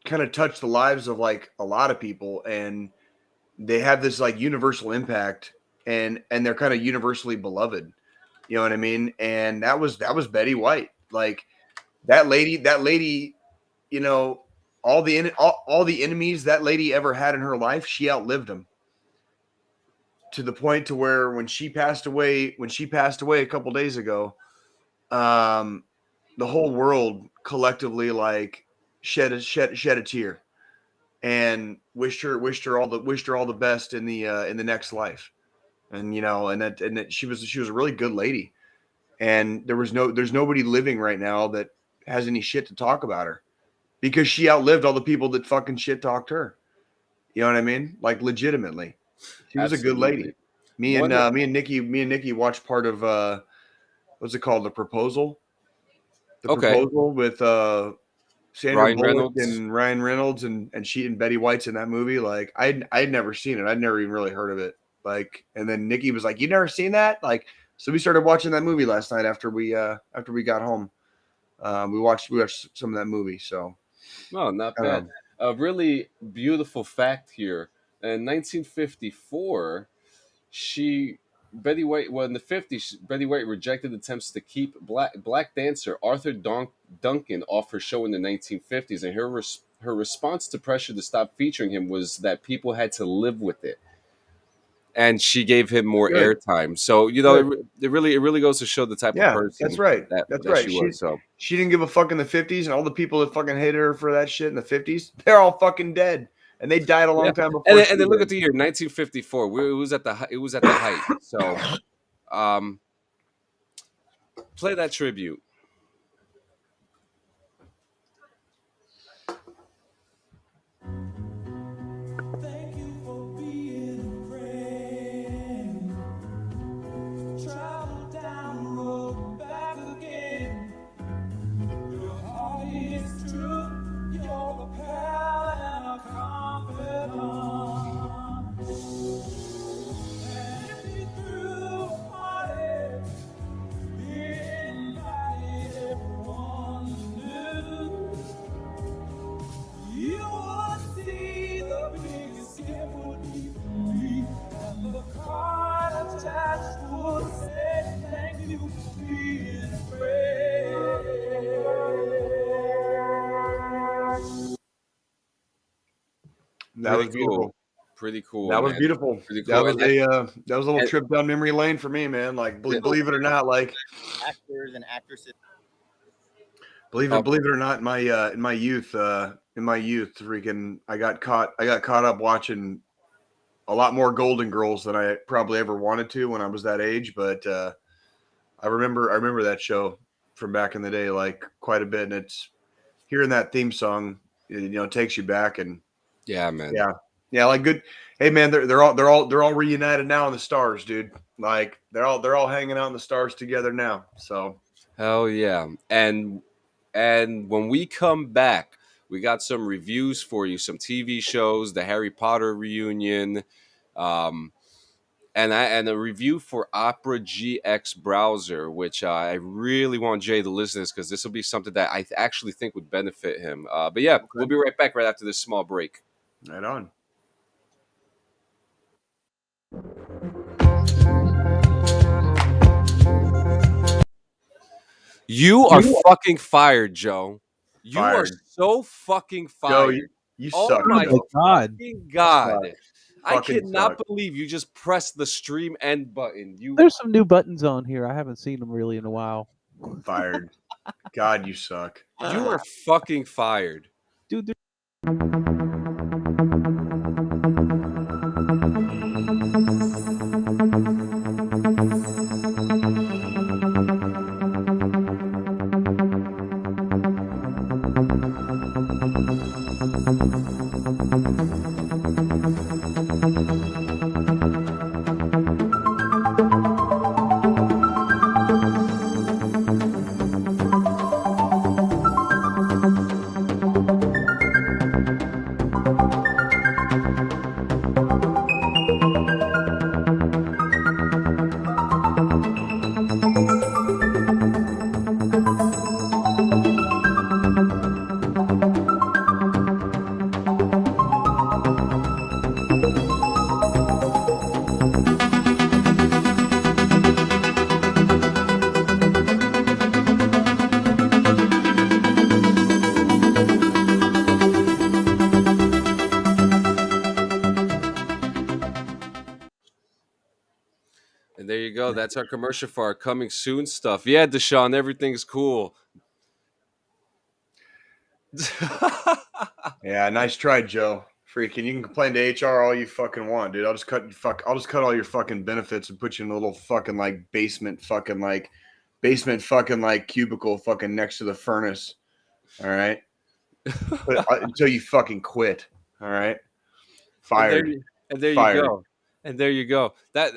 kind of touch the lives of like a lot of people, and they have this like universal impact, and they're kind of universally beloved. You know what I mean? And that was Betty White. Like that lady, you know, all the enemies that lady ever had in her life, she outlived them to the point to where when she passed away a couple days ago, um, the whole world collectively like shed a tear and wished her all the best in the next life. And and that she was a really good lady. And there's nobody living right now that has any shit to talk about her because she outlived all the people that fucking shit talked her. You know what I mean? Like legitimately. She was a good absolutely lady. Me and one, me and Nikki watched part of what's it called? The Proposal. The okay, Proposal with Sandra Ryan Bullock Reynolds. and Ryan Reynolds and she and Betty White's in that movie. Like I'd never seen it. I'd never even really heard of it. Like, and then Nikki was like, "You never seen that?" Like, so we started watching that movie last night after we got home. We watched some of that movie. So No, not I don't bad. know. A really beautiful fact here. In 1954, she Betty White. Well, in the 50s, Betty White rejected attempts to keep black dancer Arthur Duncan off her show in the 1950s, and her response to pressure to stop featuring him was that people had to live with it, and she gave him more Good, airtime. So good. it really goes to show the type of Yeah, that's person right. that That's that right. she She was. So she didn't give a fuck in the 50s, and all the people that fucking hated her for that shit in the 50s, they're all fucking dead, and they died a yeah, long time and before then, she and then look at did. the year 1954. It was at the height. So um, play that tribute. Thank you for being a friend. Travel down the road, back again. Your heart is true. You're a pal and a confidant. And if you threw a party, you invited everyone you knew. You would see the biggest gift would be from me, and the card attached would say thank you for being a friend. That Pretty was cool. beautiful. Pretty cool. That was man. beautiful. Pretty That cool. was a little and- trip down memory lane for me, man. Like believe it or not, like Actors and actresses. believe it or not, in my youth, freaking I got caught up watching a lot more Golden Girls than I probably ever wanted to when I was that age. But I remember that show from back in the day, like quite a bit. And it's hearing that theme song, takes you back. And yeah, man. Yeah, like good. Hey, man, they're all reunited now in the stars, dude. Like they're all hanging out in the stars together now. So Hell yeah. And when we come back, we got some reviews for you, some TV shows, the Harry Potter reunion, and a review for Opera GX browser, which I really want Jay to listen to this because this will be something that I actually think would benefit him. But yeah, we'll be right back right after this small break. right on. You are fucking fired, Joe. You are Fired. so fucking fired. Joe, you Oh suck. my Joe. God. fucking God. Suck. I Fucking cannot suck. believe you just pressed the stream end button. You There's some new buttons on here. I haven't seen them really in a while. Fired. God, you suck. you are fucking fired. Dude, And there you go. That's our commercial for our coming soon stuff. Yeah, Deshaun, everything's cool. Yeah, nice try, Joe. Freaking, you can complain to HR all you fucking want, dude. I'll just cut all your fucking benefits and put you in a little fucking basement fucking cubicle fucking next to the furnace. All right, until you fucking quit. All right, fired. And there Fired. you go. And there you go. That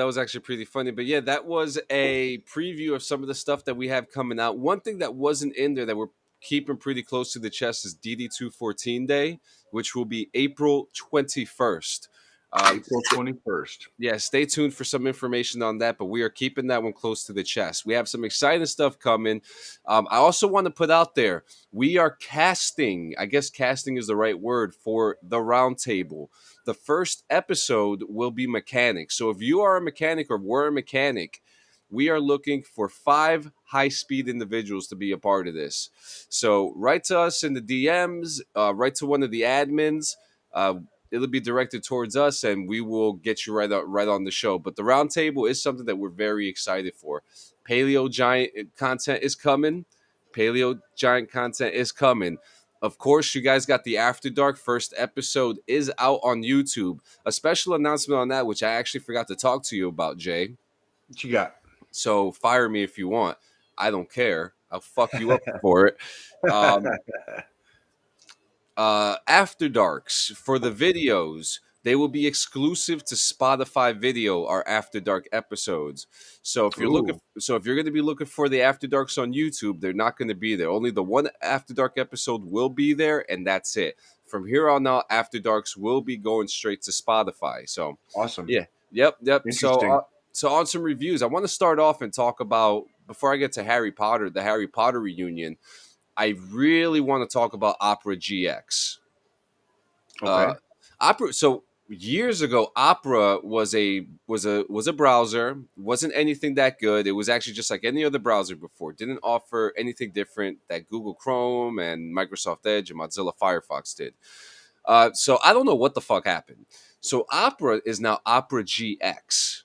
was actually pretty funny. But yeah, that was a preview of some of the stuff that we have coming out. One thing that wasn't in there that we're keeping pretty close to the chest is DD214 Day, which will be April 21st. April 21st. Yeah, stay tuned for some information on that, but we are keeping that one close to the chest. We have some exciting stuff coming. I also want to put out there, we are casting, I guess casting is the right word, for the roundtable. The first episode will be mechanics. So if you are a mechanic or were a mechanic, we are looking for 5 high-speed individuals to be a part of this. So write to us in the DMs, write to one of the admins. It'll be directed towards us, and we will get you right on the show. But the roundtable is something that we're very excited for. Paleo Giant content is coming. Of course, you guys got the After Dark first episode is out on YouTube. A special announcement on that, which I actually forgot to talk to you about, Jay. What you got? So fire me if you want. I don't care. I'll fuck you up for it. After Darks for the videos, they will be exclusive to Spotify Video, our After Dark episodes. So if you're going to be looking for the After Darks on YouTube, they're not going to be there. Only the one After Dark episode will be there, and that's it. From here on out, After Darks will be going straight to Spotify. So Awesome. yeah, yep. Interesting. So on some reviews, I want to start off and talk about, before I get to Harry Potter, the Harry Potter reunion. I really want to talk about Opera GX. Okay. Opera. So years ago, Opera was a browser. Wasn't anything that good. It was actually just like any other browser before. Didn't offer anything different that Google Chrome and Microsoft Edge and Mozilla Firefox did. So I don't know what the fuck happened. So Opera is now Opera GX.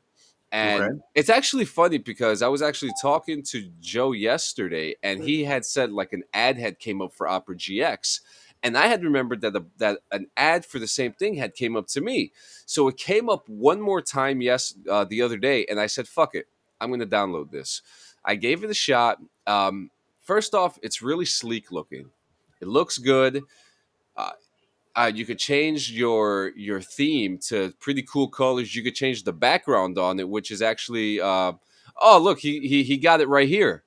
And Okay. it's actually funny because I was actually talking to Joe yesterday, and he had said like an ad had came up for Opera GX, and I had remembered that an ad for the same thing had came up to me. So it came up one more time the other day, and I said, "Fuck it, I'm going to download this." I gave it a shot. First off, it's really sleek looking. It looks good. Uh, you could change your theme to pretty cool colors. You could change the background on it, which is actually oh look, he got it right here.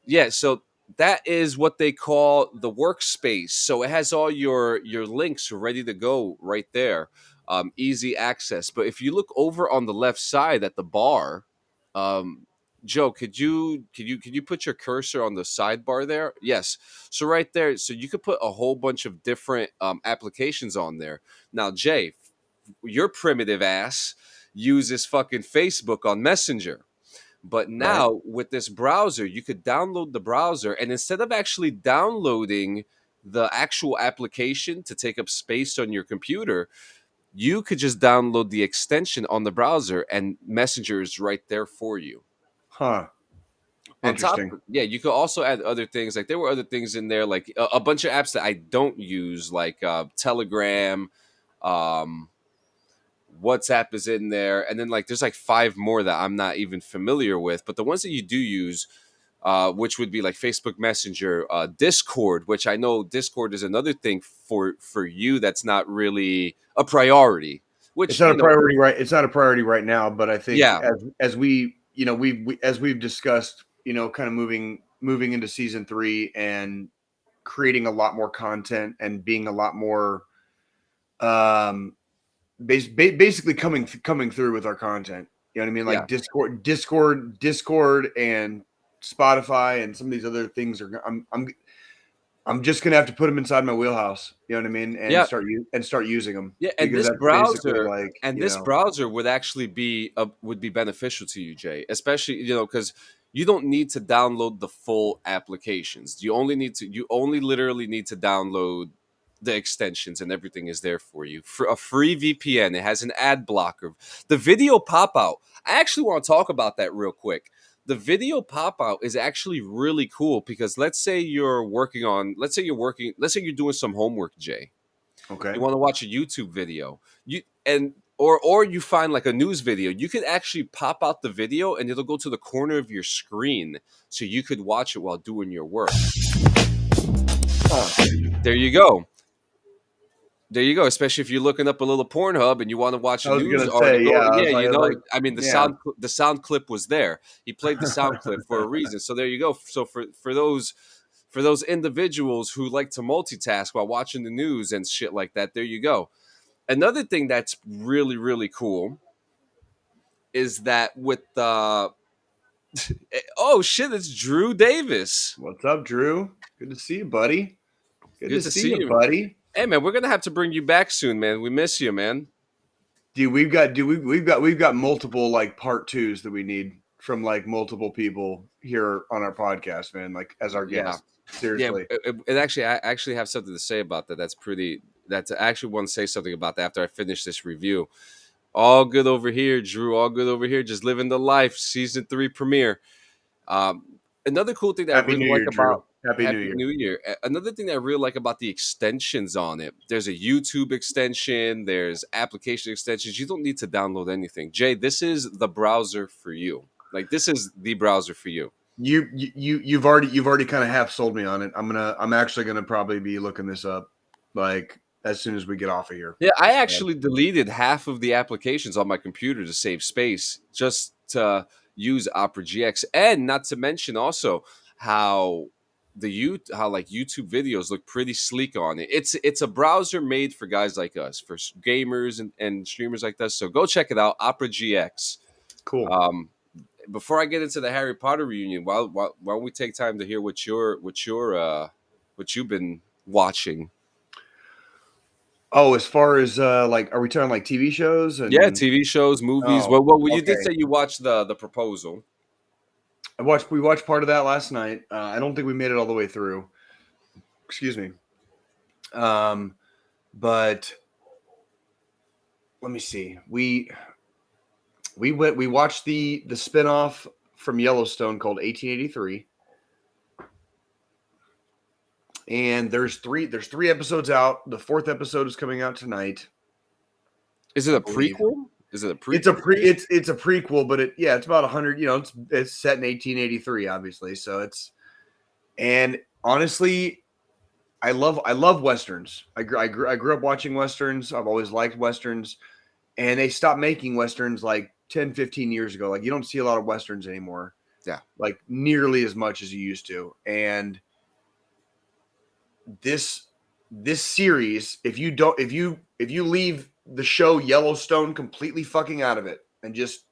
Yeah, so that is what they call the workspace. So it has all your links ready to go right there, easy access. But if you look over on the left side at the bar, um, Joe, could you put your cursor on the sidebar there? Yes. So right there, so you could put a whole bunch of different applications on there. Now, Jay, your primitive ass uses fucking Facebook on Messenger. But Right. now with this browser, you could download the browser, and instead of actually downloading the actual application to take up space on your computer, you could just download the extension on the browser, and Messenger is right there for you. Huh. On top, Interesting. yeah, you could also add other things. Like there were other things in there, like a bunch of apps that I don't use, like Telegram, um, WhatsApp is in there, and then like there's like five more that I'm not even familiar with. But the ones that you do use, which would be like Facebook Messenger, Discord, which I know Discord is another thing for you that's not really a priority. It's Which not a priority, right? It's not a priority right now, but I think yeah, as we, as we've discussed, kind of moving into season 3 and creating a lot more content and being a lot more um basically coming through with our content. You know what I mean? yeah, Like Discord and Spotify and some of these other things are I'm just gonna have to put them inside my wheelhouse. You know what I mean? And yeah, start using them yeah. And because this that's basically browser like and this browser would actually be would be beneficial to you, Jay, especially because you don't need to download the full applications. You only literally need to download the extensions, and everything is there for you. For a free VPN, it has an ad blocker. The video pop out. I actually want to talk about that real quick. The video pop out is actually really cool because let's say you're doing some homework, Jay. Okay. You want to watch a YouTube video, or you find like a news video, you could actually pop out the video and it'll go to the corner of your screen so you could watch it while doing your work. There you go. There you go. Especially if you're looking up a little Pornhub and you want to watch a I was news gonna say, article. yeah, I Yeah, was like, I mean, yeah. the sound clip was there. He played the sound clip for a reason. So there you go. So for those individuals who like to multitask while watching the news and shit like that, there you go. Another thing that's really really cool is that with oh shit, it's Drew Davis. What's up, Drew? Good to see you, buddy. Good Good to to see see you, you. buddy. Hey man, we're gonna have to bring you back soon, man. We miss you, man. Dude, we've got multiple like part 2s that we need from like multiple people here on our podcast, man. Like as our Yeah. guests. Yeah, Seriously. it actually, I actually have something to say about that. That's I actually want to say something about that after I finish this review. All good over here, Drew. All good over here. Just living the life. Season 3 premiere. Um, another cool thing that I Happy really New like Year, about Drew. Happy New Happy Year. New Year. Another thing that I really like about the extensions on it. There's a YouTube extension. There's application extensions. You don't need to download anything. Jay, this is the browser for you. Like this is the browser for you. You've already kind of half sold me on it. I'm actually gonna probably be looking this up like as soon as we get off of here. Yeah, I actually deleted half of the applications on my computer to save space, just to use Opera GX, and not to mention also how how like YouTube videos look pretty sleek on it. It's a browser made for guys like us, for gamers and streamers like us. So go check it out, Opera GX. Cool. Before I get into the Harry Potter reunion, why don't we take time to hear what you've been watching? Oh, as far as like, are we talking like TV shows Yeah, and TV shows, movies. oh, Well, you did okay. say you watched the proposal. We watched part of that last night. I don't think we made it all the way through. Excuse me. But let me see. We watched the spinoff from Yellowstone called 1883. And there's three episodes out. The fourth episode is coming out tonight. Is it a believe. prequel? Is it a prequel? It's a prequel, but it's about 100. It's set in 1883, obviously. So and honestly, I love westerns. I grew up watching westerns. I've always liked westerns, and they stopped making westerns like 10, 15 years ago. Like you don't see a lot of westerns anymore. Yeah, like nearly as much as you used to, and this series, if you leave the show Yellowstone completely fucking out of it and just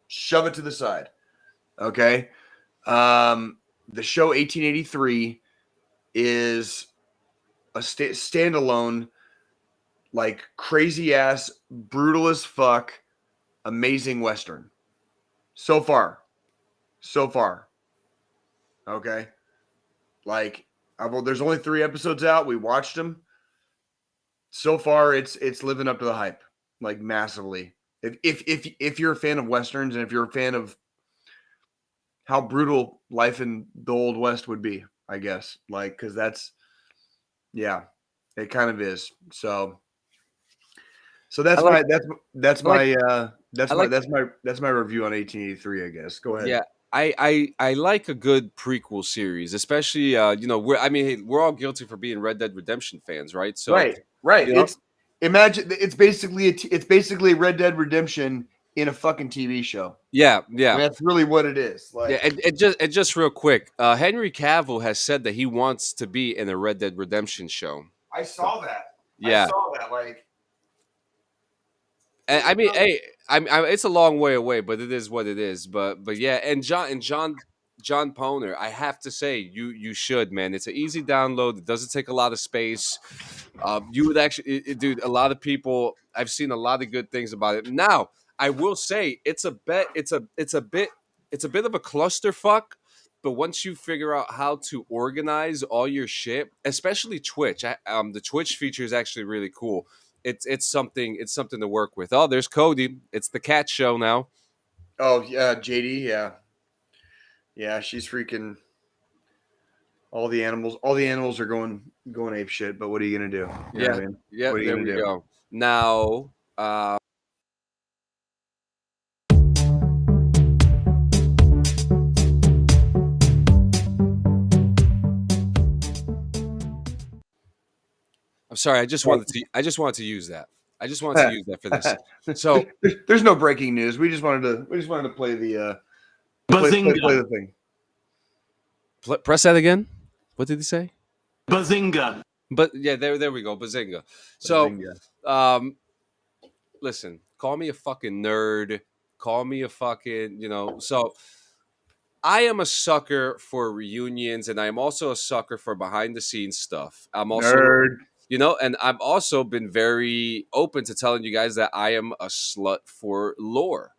shove it to the side, okay, the show 1883 is a standalone, like crazy ass, brutal as fuck, amazing western so far, okay, like. There's only 3 episodes out. We watched them. So far, it's living up to the hype, like massively. If you're a fan of westerns and if you're a fan of how brutal life in the Old West would be, I guess, like because it kind of is. So that's my review on 1883. I guess. Go ahead. Yeah. I like a good prequel series, especially we're all guilty for being Red Dead Redemption fans, right? So right. You know? It's basically Red Dead Redemption in a fucking TV show. Yeah. I mean, that's really what it is. Like, yeah, and just real quick, Henry Cavill has said that he wants to be in a Red Dead Redemption show. I saw that. Yeah, I saw that. Like, and, I mean, hey, it's a long way away, but it is what it is. But yeah, and John Poner, I have to say, you should, man. It's an easy download. It doesn't take a lot of space. You would actually, dude. A lot of people, I've seen a lot of good things about it. Now, I will say, it's a bit of a clusterfuck. But once you figure out how to organize all your shit, especially Twitch, the Twitch feature is actually really cool. It's something to work with. Oh, there's Cody. It's the cat show now. Oh yeah, JD. Yeah. She's freaking. All the animals are going ape shit. But what are you gonna do? You know what I mean? Yeah. What are you There gonna we do? go. Now, I'm sorry. I just wanted to use that. I just wanted to use that for this. So There's no breaking news. We just wanted to play the play the thing. press that again. What did he say? Bazinga. But yeah, there we go. Bazinga. So, listen, call me a fucking nerd. Call me a fucking, So, I am a sucker for reunions, and I am also a sucker for behind the scenes stuff. I'm also Nerd. and I've also been very open to telling you guys that I am a slut for lore.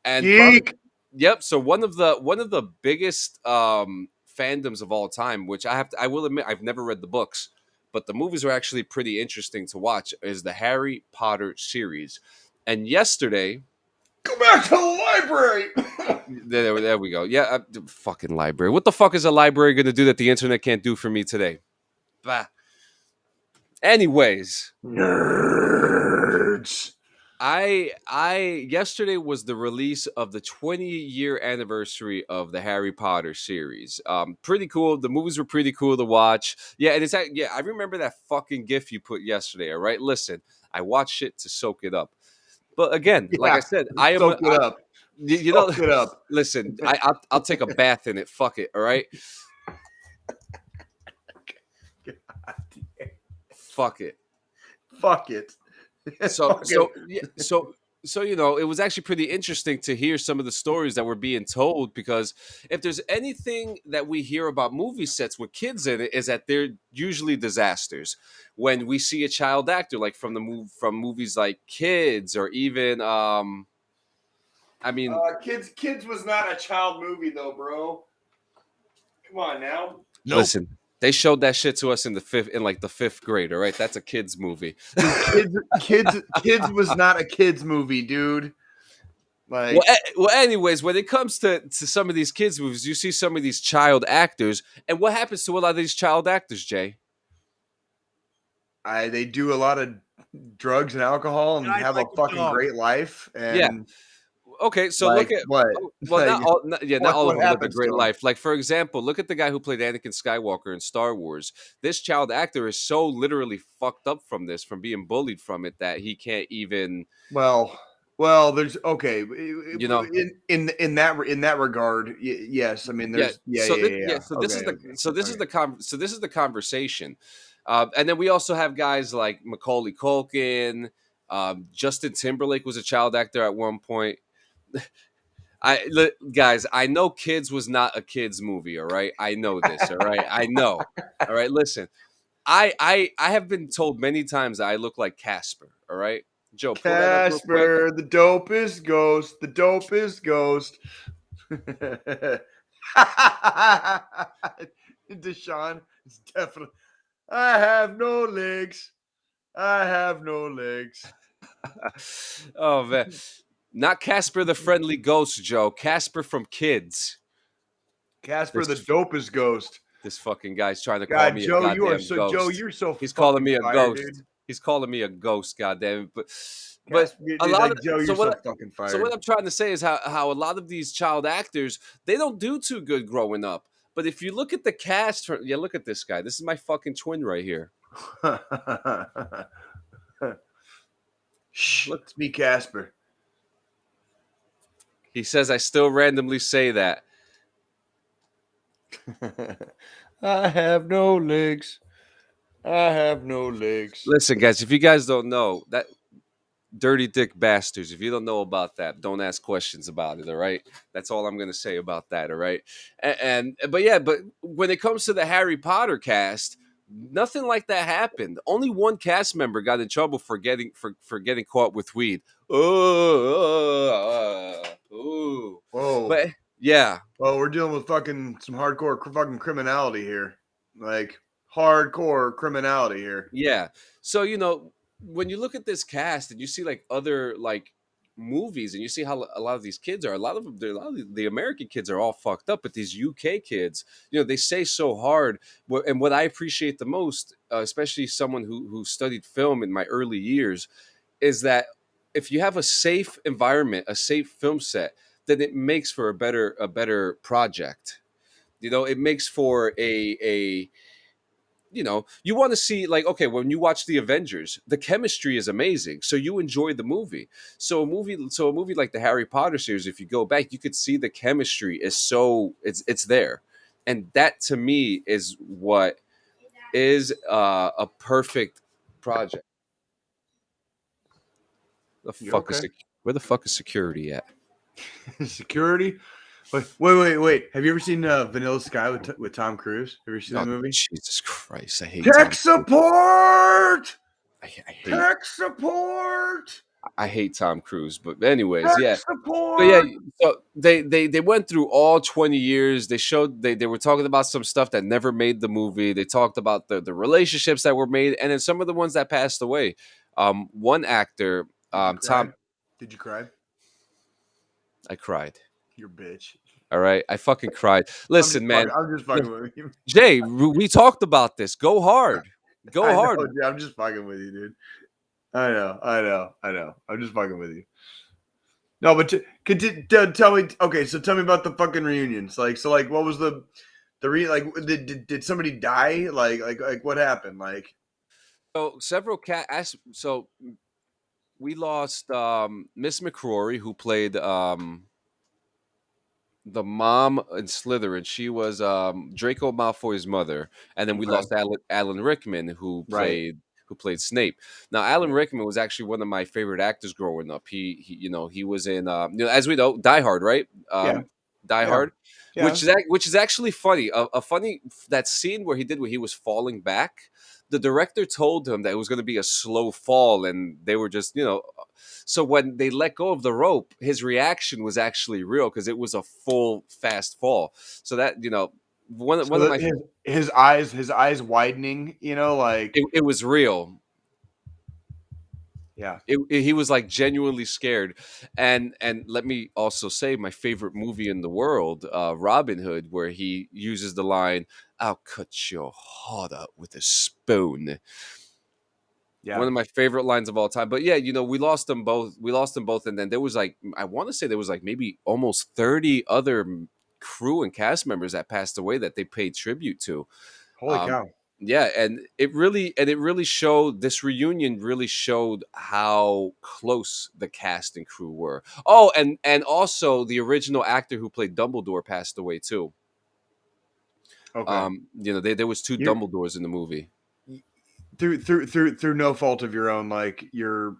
And Geek. yep. So one of the biggest fandoms of all time, which I will admit I've never read the books, but the movies are actually pretty interesting to watch, is the Harry Potter series. And yesterday, Go back to the library. there we go. Yeah, fucking library. What the fuck is a library going to do that the internet can't do for me today? Bah. Anyways, Nerds. Yesterday was the release of the 20-year anniversary of the Harry Potter series. Pretty cool. The movies were pretty cool to watch. Yeah, and I remember that fucking GIF you put yesterday. All right, listen, I watched it to soak it up. But again, like I said, I am soak it up. Soak it up. Listen, I'll take a bath in it. Fuck it. All right. Fuck it. So it was actually pretty interesting to hear some of the stories that were being told, because if there's anything that we hear about movie sets with kids in it, is that they're usually disasters. When we see a child actor, like from movies like Kids, or even Kids was not a child movie though, bro. Come on now. Listen, They showed that shit to us in the fifth grade. All right, that's a kids movie. Kids was not a kids movie, dude. Like, Well, anyways, when it comes to some of these kids movies, you see some of these child actors, and what happens to a lot of these child actors, Jay? they do a lot of drugs and alcohol and Guys have like a a fucking dog. great life. And Yeah. Okay, so like, look at what? well, Like, not all what of them live a happens great to 'em? life. Like for example, look at the guy who played Anakin Skywalker in Star Wars. This child actor is so literally fucked up from being bullied from it, that he can't even. Well, there's okay. You know. In that regard, yes. I mean, Yeah. there's So this is Okay, so this is the conversation, and then we also have guys like Macaulay Culkin. Justin Timberlake was a child actor at one point. Guys, I know Kids was not a kids movie. All right, I know this. All right, I know. All right, listen. I have been told many times that I look like Casper. All right, Joe, pull that up real quick. Casper, the dopest ghost, the dopest ghost. Deshaun, it's definitely. I have no legs. I have no legs. Oh man, not Casper the Friendly Ghost, Joe. Casper from Kids. Casper, the This- dopest ghost. This fucking guy's trying to call God, me Joe, a you are goddamn so ghost. Joe, you're so. He's calling me a fucking ghost. fired, dude. He's calling me a ghost. Goddamn it! But Casper, a dude, lot like, of Joe, you're so fucking fired. so what I'm trying to say is how a lot of these child actors, they don't do too good growing up. But if you look at the cast, look at this guy. This is my fucking twin right here. Shh, let's be Casper. He says I still randomly say that. I have no legs. I have no legs. Listen, guys, if you guys don't know that, dirty dick bastards, if you don't know about that, don't ask questions about it. All right, that's all I'm gonna say about that. All right, but when it comes to the Harry Potter cast, nothing like that happened. Only one cast member got in trouble for getting caught with weed. Ooh. Whoa. But yeah, Well, we're dealing with fucking some hardcore fucking criminality here. Like hardcore criminality here. yeah. So when you look at this cast and you see like other like movies and you see how a lot of these kids are, a lot of the American kids are all fucked up, but these UK kids, they say so hard. And what I appreciate the most, especially someone who studied film in my early years, is that if you have a safe environment, a safe film set, then it makes for a better project. It makes for a you want to see, like, okay, when you watch the Avengers, the chemistry is amazing, so you enjoy the movie. So a movie like the Harry Potter series, if you go back, you could see the chemistry is it's there, and that to me is what is a perfect project. Where the fuck is security at? Security? Wait. Have you ever seen Vanilla Sky with Tom Cruise? Have you ever seen that movie? Jesus Christ, I hate Tech Tom. support! I hate Tech support! I hate Tom Cruise, but anyways, Tech yeah. support! But yeah, so they went through all 20 years. They were talking about some stuff that never made the movie. They talked about the relationships that were made, and then some of the ones that passed away. One actor, Tom, Did you cry? I cried. You're a bitch. All right, I fucking cried. Listen, man, I'm just fucking with you. Jay, we talked about this. Go hard, go I know, hard. dude, I'm just fucking with you, dude. I know. I'm just fucking with you. No, but tell me. Okay, so tell me about the fucking reunions. Like, what was the did somebody die? Like what happened? Like, So several So we lost Miss McCrory, who played the mom in Slytherin. She was Draco Malfoy's mother, and then we lost Alan Rickman, who played Snape. Now, Alan Rickman was actually one of my favorite actors growing up. He was in as we know, Die Hard, right? Die Hard, Yeah. which is actually funny. A funny that scene where he was falling back. The director told him that it was going to be a slow fall, and they were just So when they let go of the rope, his reaction was actually real because it was a full fast fall. So that one So of my his eyes widening, you know, like it was real. yeah. He was like genuinely scared, and let me also say my favorite movie in the world, Robin Hood, where he uses the line, "I'll cut your heart out with a spoon." Yeah. One of my favorite lines of all time. But yeah, we lost them both. We lost them both, and then there was like, I want to say there was like maybe almost 30 other crew and cast members that passed away that they paid tribute to. Holy Um, cow. yeah, and it really showed, this reunion really showed how close the cast and crew were. Oh, and also the original actor who played Dumbledore passed away too. Okay. There was two You're Dumbledores in the movie. through no fault of your own, like you're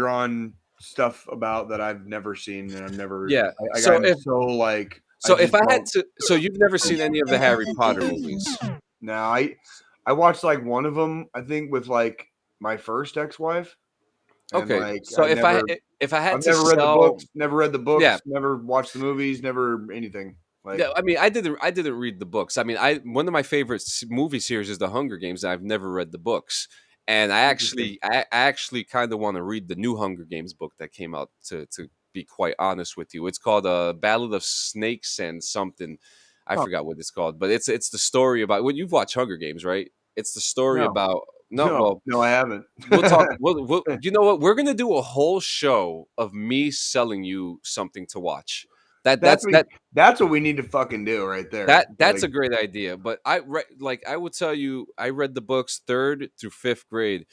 on stuff about that I've never seen and I've never Yeah. I So got if so like I so just if I had don't to, so you've never seen any of the Harry Potter movies? now I watched like one of them, I think, with like my first ex-wife, and Okay. like So if I had I've to never sell, read the yeah. books, never watched the movies, never anything. Like Yeah, I mean, I didn't read the books. I mean, I one of my favorite movie series is The Hunger Games. And I've never read the books, and interesting. I actually kind of want to read the new Hunger Games book that came out. To be quite honest with you, it's called Ballad of Snakes and something. I Huh. forgot what it's called, but it's the story about. Well, you've watched Hunger Games, right? It's the story No. about no. No, Well, no, I haven't. we'll talk. We'll. You know what? We're gonna do a whole show of me selling you something to watch. That That's that's what that that's what we need to fucking do right there. that's Like a great idea. But I would tell you, I read the books third through fifth grade.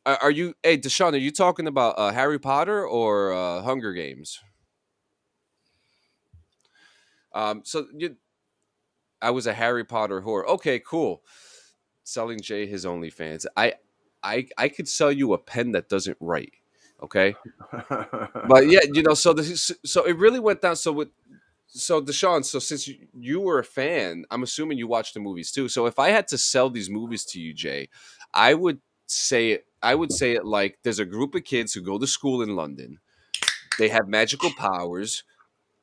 Are you, hey Deshaun? Are you talking about Harry Potter or Hunger Games? I was a Harry Potter whore. Okay, cool. Selling Jay his OnlyFans. I could sell you a pen that doesn't write. Okay, but yeah, so it really went down. So Deshaun, so since you were a fan, I'm assuming you watched the movies too. So if I had to sell these movies to you, Jay, I would say it like there's a group of kids who go to school in London. They have magical powers,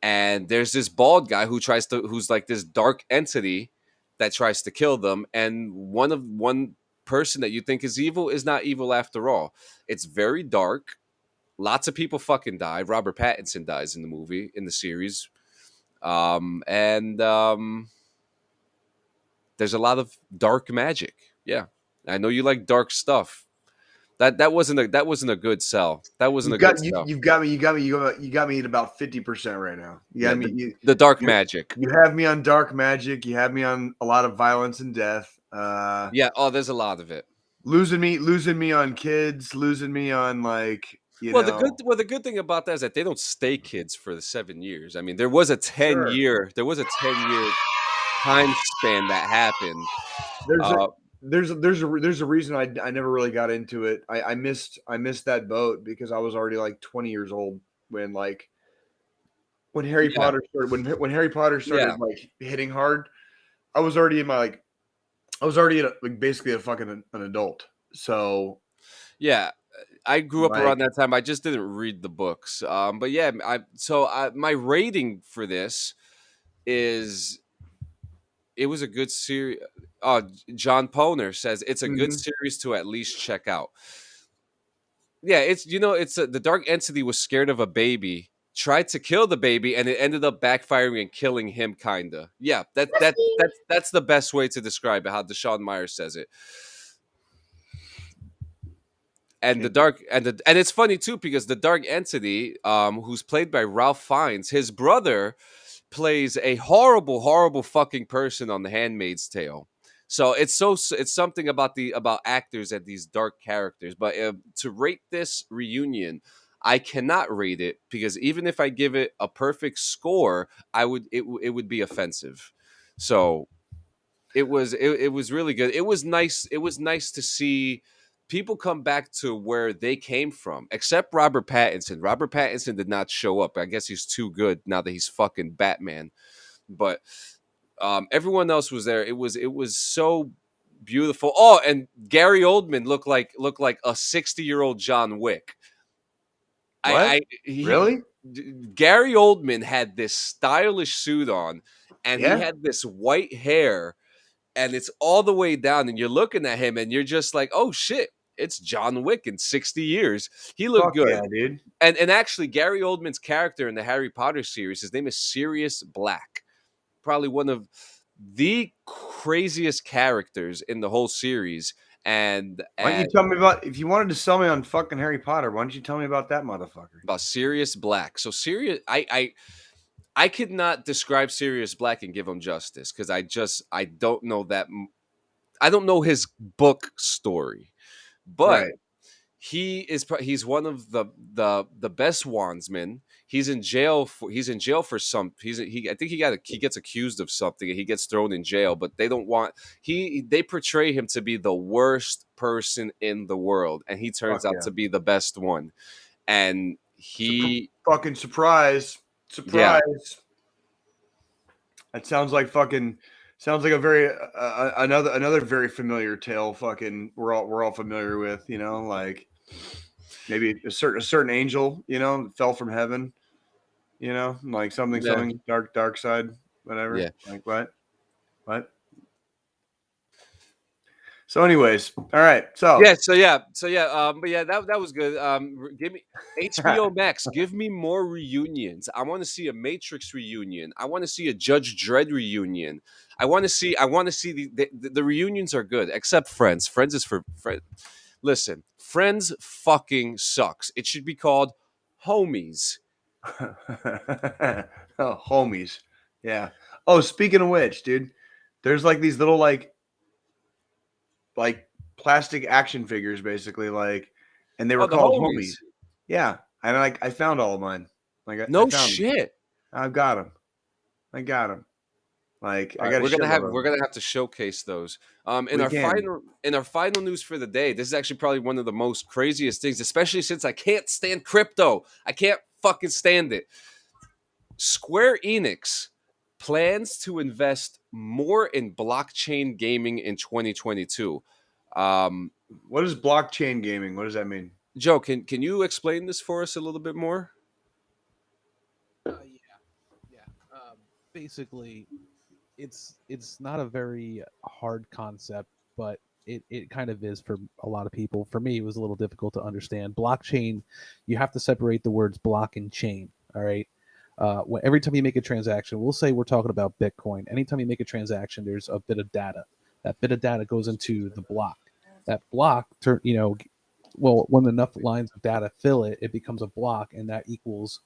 and there's this bald guy who's like this dark entity that tries to kill them. And one person that you think is evil is not evil after all. It's very dark. Lots of people fucking die. Robert Pattinson dies in the movie, in the series. And there's a lot of dark magic. Yeah, I know you like dark stuff. That wasn't a good sell. That wasn't a good sell. you've got me at about 50% right now. Yeah, the dark you magic. you have me on dark magic. You have me on a lot of violence and death. Yeah. Oh, there's a lot of it. Losing me on kids, losing me on like Well, the good thing about that is that they don't stay kids for the 7 years. I mean, there was a 10 year time span that happened. There's a Uh, there's a reason I never really got into it. I missed that boat because I was already like 20 years old when Harry Yeah. Potter started when Harry Potter started Yeah. like hitting hard. I was already in my I was already like basically a fucking an adult. So yeah, I grew up around like that time. I just didn't read the books. But yeah, my rating for this is it was a good series. John Poner says it's a good mhm. series to at least check out. Yeah, the dark entity was scared of a baby, tried to kill the baby, and it ended up backfiring and killing him. Kinda. Yeah, that's the best way to describe it. How Deshaun Myers says it. And and it's funny too because the dark entity, who's played by Ralph Fiennes, his brother plays a horrible fucking person on The Handmaid's Tale. So it's something about about actors and these dark characters. But to rate this reunion, I cannot rate it because even if I give it a perfect score, it would be offensive. So it was really good. It was nice. It was nice to see people come back to where they came from, except Robert Pattinson. Robert Pattinson did not show up. I guess he's too good now that he's fucking Batman. But everyone else was there. It was so beautiful. Oh, and Gary Oldman looked like a 60-year-old John Wick. What? Really? Gary Oldman had this stylish suit on, and Yeah. he had this white hair, and it's all the way down, and you're looking at him, and you're just like, oh shit, it's John Wick in 60 years. He looked Fuck good. yeah, dude. And actually, Gary Oldman's character in the Harry Potter series, his name is Sirius Black. Probably one of the craziest characters in the whole series. And Why don't you tell me about, if you wanted to sell me on fucking Harry Potter, why don't you tell me about that motherfucker? about Sirius Black. So Sirius, I could not describe Sirius Black and give him justice because I don't know that I don't know his book story, but Right. he's one of the best wandsmen. He's in jail for some I think he gets accused of something and he gets thrown in jail, but they don't want they portray him to be the worst person in the world, and he turns Fuck out yeah. to be the best one. And he Fucking surprise. That sounds like a very another very familiar tale. Fucking we're all familiar with, you know, like maybe a certain angel, you know, fell from heaven, you know, like something dark side, whatever. Yeah. Like what? So, anyways, all right. So but yeah, that was good. Give me HBO Max. Give me more reunions. I want to see a Matrix reunion. I want to see a Judge Dredd reunion. I want to see the reunions are good, except Friends. Friends is for friends. Listen, Friends fucking sucks. It should be called Homies. oh, homies. Yeah. Oh, speaking of which, dude, there's like these little like plastic action figures, basically, like, and they were Oh, the called Homies. homies. Yeah, and I found all of mine. Like, I No found them. shit. I've got them. I got them. Like, All I right, got. we're gonna have to showcase those. In We our can. final news for the day, this is actually probably one of the most craziest things, especially since I can't stand crypto. I can't fucking stand it. Square Enix plans to invest more in blockchain gaming in 2022. What is blockchain gaming? What does that mean? Joe, can you explain this for us a little bit more? Yeah. Basically, it's not a very hard concept, but it kind of is for a lot of people. For me, it was a little difficult to understand. Blockchain, you have to separate the words block and chain. All right. Every time you make a transaction, we'll say we're talking about Bitcoin. Anytime you make a transaction, there's a bit of data. That bit of data goes into the block. That block, when enough lines of data fill it, it becomes a block, and that equals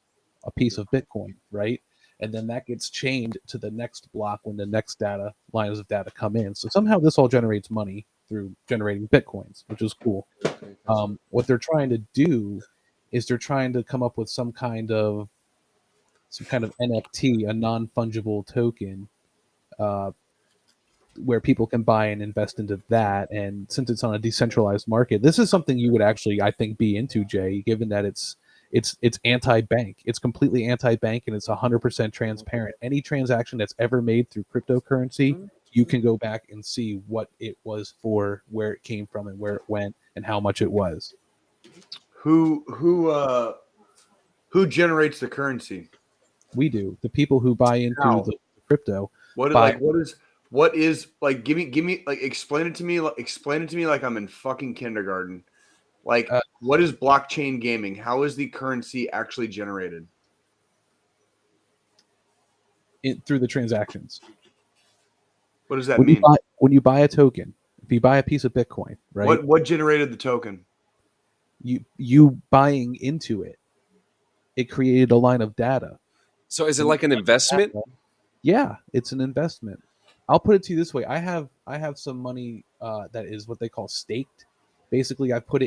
a piece of Bitcoin, right? And then that gets chained to the next block when the next lines of data come in. So somehow this all generates money through generating Bitcoins, which is cool. What they're trying to do is they're trying to come up with some kind of NFT, a non-fungible token, where people can buy and invest into that. And since it's on a decentralized market, this is something you would actually, I think, be into, Jay, given that it's anti-bank. It's completely anti-bank, and it's 100% transparent. Any transaction that's ever made through cryptocurrency, you can go back and see what it was for, where it came from, and where it went, and how much it was. Who generates the currency? We do. The people who buy into the crypto. What is like? Give me like explain it to me. Explain it to me like I'm in fucking kindergarten. Like, what is blockchain gaming? How is the currency actually generated? Through the transactions. What does that mean? When you buy a token, if you buy a piece of Bitcoin, right? What generated the token? You buying into it. It created a line of data. So is it like an investment? Yeah, it's an investment. I'll put it to you this way. I have some money that is what they call staked. Basically, I put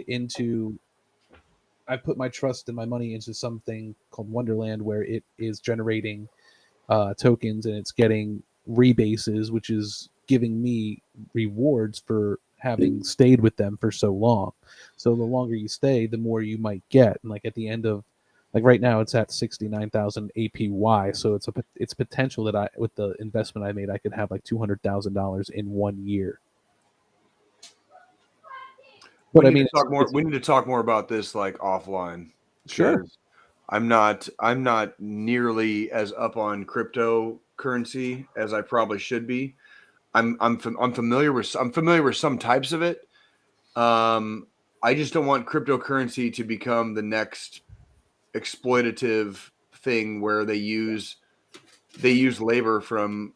my trust and my money into something called Wonderland, where it is generating tokens, and it's getting rebases, which is giving me rewards for having stayed with them for so long. So the longer you stay, the more you might get. And like at the end of, like right now, it's at 69,000 APY. So it's potential that with the investment I made, I could have like $200,000 in 1 year. But we need to talk more about this like offline. Sure. I'm not nearly as up on crypto cryptocurrency as I probably should be. I'm familiar with some types of it. I just don't want cryptocurrency to become the next exploitative thing where they use labor from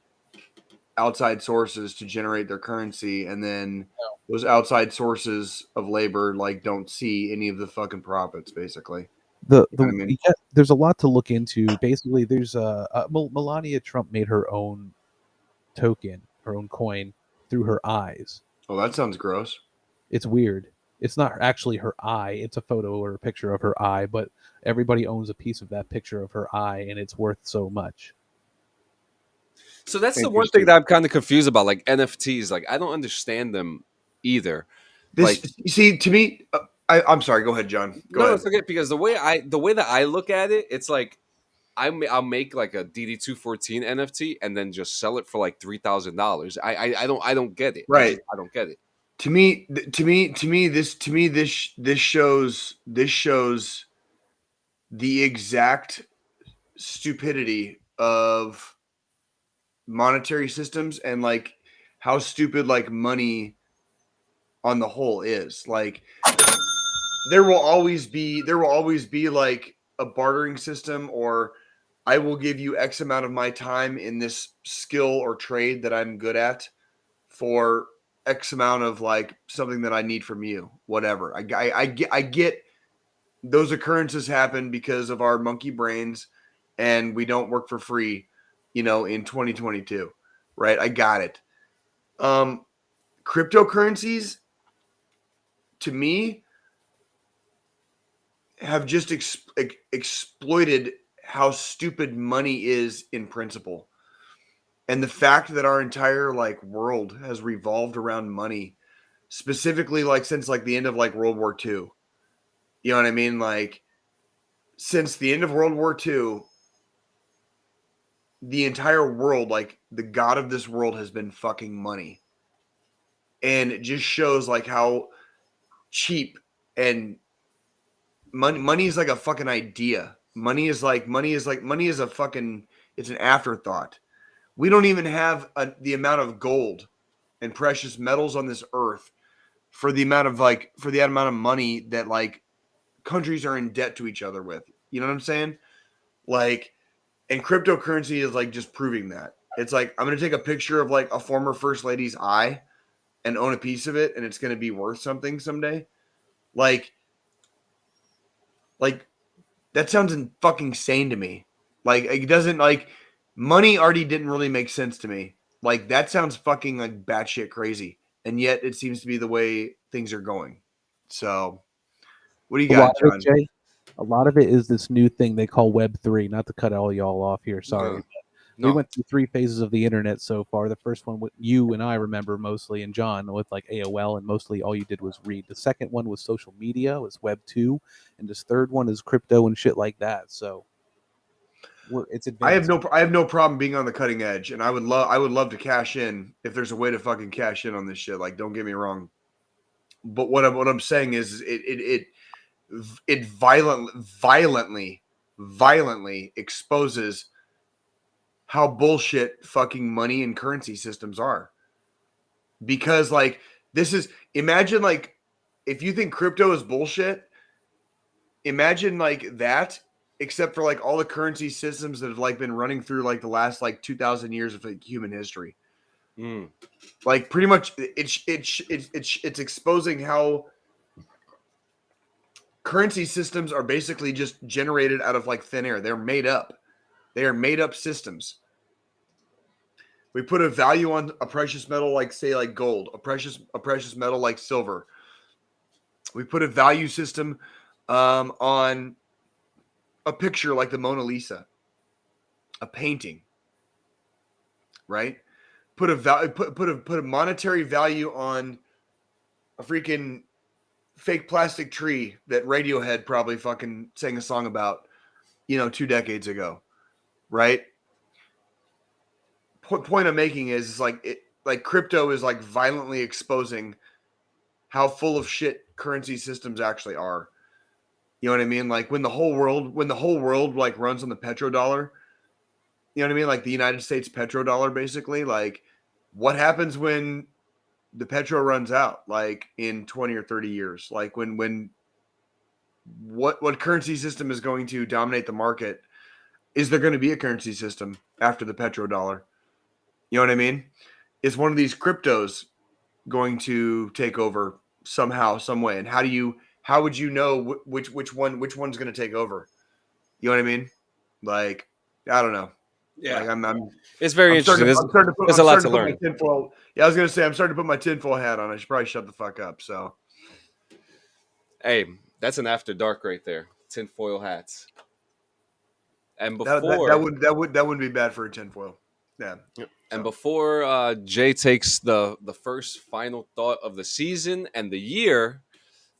outside sources to generate their currency, and then those outside sources of labor like don't see any of the fucking profits, basically. The You know what I mean? yeah, there's a lot to look into. Basically, there's Melania Trump made her own token, her own coin through her eyes. Oh, that sounds gross. It's weird. It's not actually her eye. It's a photo or a picture of her eye, but everybody owns a piece of that picture of her eye, and it's worth so much. So that's the one thing that I'm kind of confused about, like NFTs. Like I don't understand them either. This, you see, to me, I'm sorry. Go ahead, John. Go ahead. It's okay, because the way that I look at it, it's like I'll make like a DD214 NFT and then just sell it for like $3,000. I don't get it. Right. I don't get it. To me, this shows the exact stupidity of monetary systems and like how stupid like money on the whole is. Like there will always be like a bartering system, or I will give you X amount of my time in this skill or trade that I'm good at for X amount of like something that I need from you, whatever. I get those occurrences happen because of our monkey brains, and we don't work for free, in 2022, right? I got it. Cryptocurrencies, to me, have just exploited how stupid money is in principle. And the fact that our entire like world has revolved around money, specifically like since like the end of like World War II. You know what I mean? Like since the end of World War II, the entire world, like the god of this world has been fucking money. And it just shows like how cheap and money is like a fucking idea. Money is a fucking, it's an afterthought. We don't even have the amount of gold and precious metals on this earth for the amount of money that like countries are in debt to each other with. You know what I'm saying? Like, and cryptocurrency is like just proving that. It's like, I'm going to take a picture of like a former first lady's eye and own a piece of it, and it's going to be worth something someday. Like that sounds fucking insane to me. Like, it doesn't, like, money already didn't really make sense to me. Like, that sounds fucking like batshit crazy. And yet it seems to be the way things are going. So what do you got, John? A lot of it is this new thing they call Web3. Not to cut all y'all off here, sorry. No. We went through 3 phases of the internet so far. The first one, with you and I remember mostly, and John with like AOL, and mostly all you did was read. The second one was social media, was Web 2, and this third one is crypto and shit like that. So it's advanced. I have no problem being on the cutting edge, and I would love to cash in if there's a way to fucking cash in on this shit. Like, don't get me wrong, but what I'm saying is it violently exposes how bullshit fucking money and currency systems are. Because like imagine like if you think crypto is bullshit, imagine like that, except for like all the currency systems that have like been running through like the last like 2,000 years of like human history. Like pretty much it's exposing how currency systems are basically just generated out of like thin air. They're made up. They are made up systems. We put a value on a precious metal like say like gold, a precious metal like silver. We put a value system on a picture like the Mona Lisa, a painting, right? Put a monetary value on a freaking fake plastic tree that Radiohead probably fucking sang a song about, 2 decades ago. Right. Point I'm making is like crypto is like violently exposing how full of shit currency systems actually are. You know what I mean? Like when the whole world like runs on the petrodollar, You know what I mean? Like the United States petrodollar, basically. Like, what happens when the petro runs out, like in 20 or 30 years? Like when what currency system is going to dominate the market? Is there going to be a currency system after the petrodollar? You know what I mean? Is one of these cryptos going to take over somehow, some way? And how would you know which one's going to take over? You know what I mean? Like, I don't know. Yeah, Like I'm it's very interesting. There's a lot to learn. Yeah, I was gonna say I'm starting to put my tinfoil hat on. I should probably shut the fuck up. So, Hey, that's an after dark right there. Tinfoil hats. And that wouldn't be bad for a tinfoil. Yeah. And before Jay takes the first final thought of the season and the year,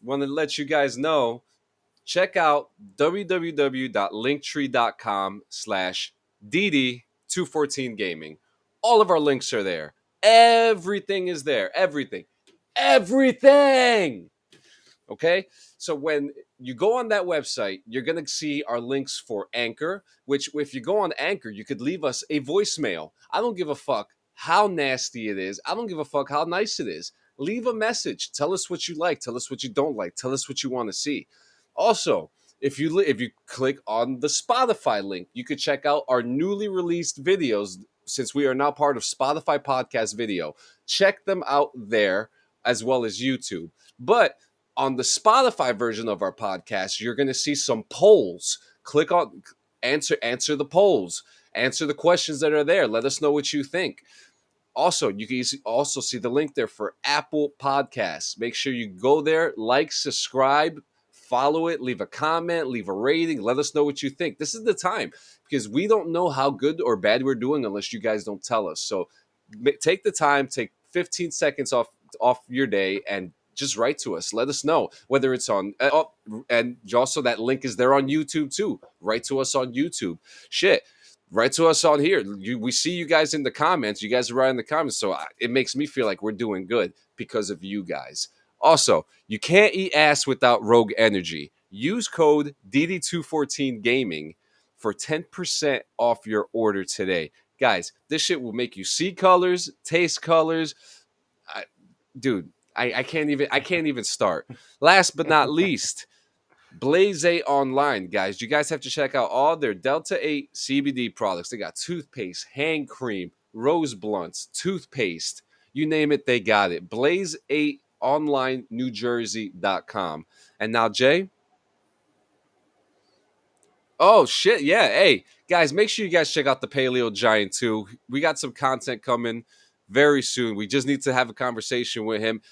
want to let you guys know, check out www.linktree.com/DD214 Gaming. All of our links are there. Everything is there. Everything. Okay? So when you go on that website, you're going to see our links for Anchor, which if you go on Anchor, you could leave us a voicemail. I don't give a fuck how nasty it is. I don't give a fuck how nice it is. Leave a message. Tell us what you like. Tell us what you don't like. Tell us what you want to see. Also, if you click on the Spotify link, you could check out our newly released videos since we are now part of Spotify Podcast Video. Check them out there as well as YouTube. But on the Spotify version of our podcast, you're going to see some polls. Click on answer the polls. Answer the questions that are there. Let us know what you think. Also, you can also see the link there for Apple Podcasts. Make sure you go there, like, subscribe, follow it, leave a comment, leave a rating. Let us know what you think. This is the time because we don't know how good or bad we're doing unless you guys don't tell us. So take the time, take 15 seconds off your day and just write to us. Let us know whether it's on, and also that link is there on YouTube too. Write to us on YouTube. Shit. Write to us on here. We see you guys in the comments. You guys are right in the comments. So it makes me feel like we're doing good because of you guys. Also, you can't eat ass without Rogue Energy. Use code DD214 Gaming for 10% off your order today. Guys, this shit will make you see colors, taste colors. Dude, I can't even start. Last but not least, Blaze Online, guys. You guys have to check out all their Delta 8 CBD products. They got toothpaste, hand cream, rose blunts, toothpaste. You name it, they got it. Blaze8onlinenewjersey.com. And now, Jay. Oh, shit. Yeah. Hey, guys, make sure you guys check out the Paleo Giant, too. We got some content coming very soon. We just need to have a conversation with him.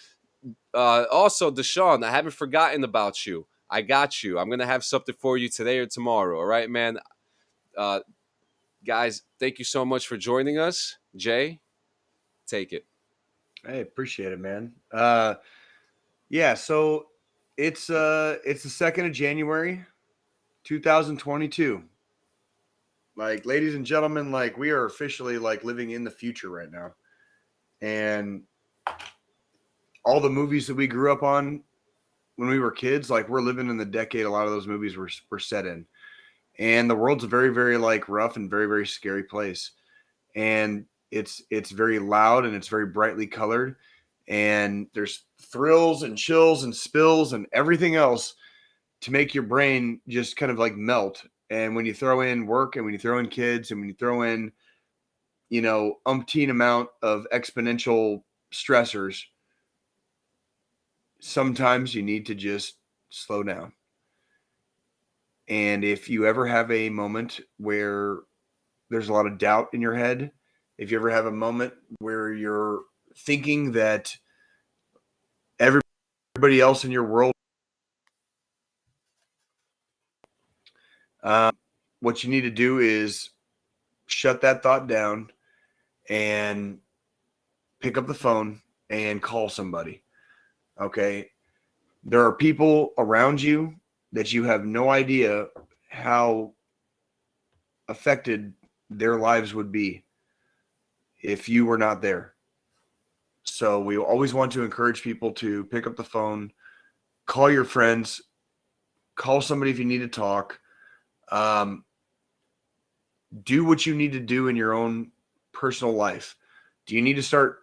Also, Deshaun, I haven't forgotten about you. I got you. I'm going to have something for you today or tomorrow. All right, man? Guys, thank you so much for joining us. Jay, take it. Hey, appreciate it, man. Yeah, so it's the 2nd of January, 2022. Like, ladies and gentlemen, like, we are officially like living in the future right now. And all the movies that we grew up on when we were kids, like, we're living in the decade a lot of those movies were set in. And the world's a very, very like rough and very, very scary place. And it's very loud and it's very brightly colored. And there's thrills and chills and spills and everything else to make your brain just kind of like melt. And when you throw in work and when you throw in kids and when you throw in, umpteen amount of exponential stressors, sometimes you need to just slow down. And if you ever have a moment where there's a lot of doubt in your head, if you ever have a moment where you're thinking that everybody else in your world, what you need to do is shut that thought down and pick up the phone and call somebody. Okay. There are people around you that you have no idea how affected their lives would be if you were not there. So we always want to encourage people to pick up the phone, call your friends, call somebody if you need to talk. Do what you need to do in your own personal life. Do you need to start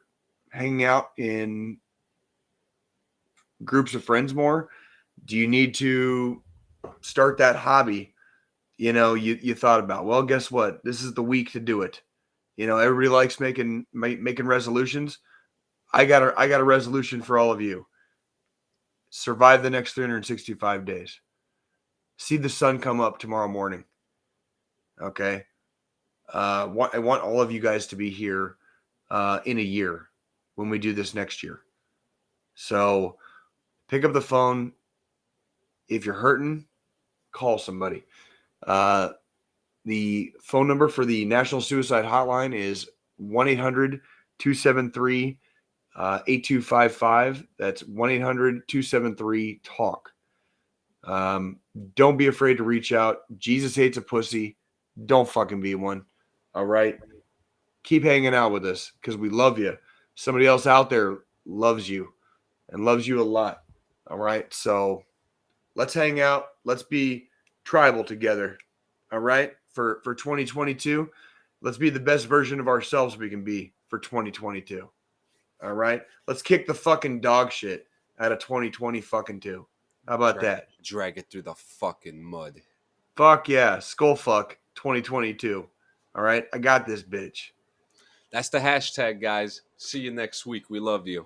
hanging out in groups of friends more? Do you need to start that hobby? You thought about, well, guess what? This is the week to do it. Everybody likes making resolutions. I got a resolution for all of you. Survive the next 365 days. See the sun come up tomorrow morning. Okay. I want all of you guys to be here in a year when we do this next year. So pick up the phone. If you're hurting, call somebody. The phone number for the National Suicide Hotline is 1-800-273-8255. That's 1-800-273-TALK. Don't be afraid to reach out. Jesus hates a pussy. Don't fucking be one. All right? Keep hanging out with us because we love you. Somebody else out there loves you and loves you a lot. All right? So let's hang out. Let's be tribal together. All right? For 2022, let's be the best version of ourselves we can be for 2022. All right? Let's kick the fucking dog shit out of 2020 fucking 2. How about that? Drag it through the fucking mud. Fuck yeah. Skull fuck 2022. All right? I got this bitch. That's the hashtag, guys. See you next week. We love you.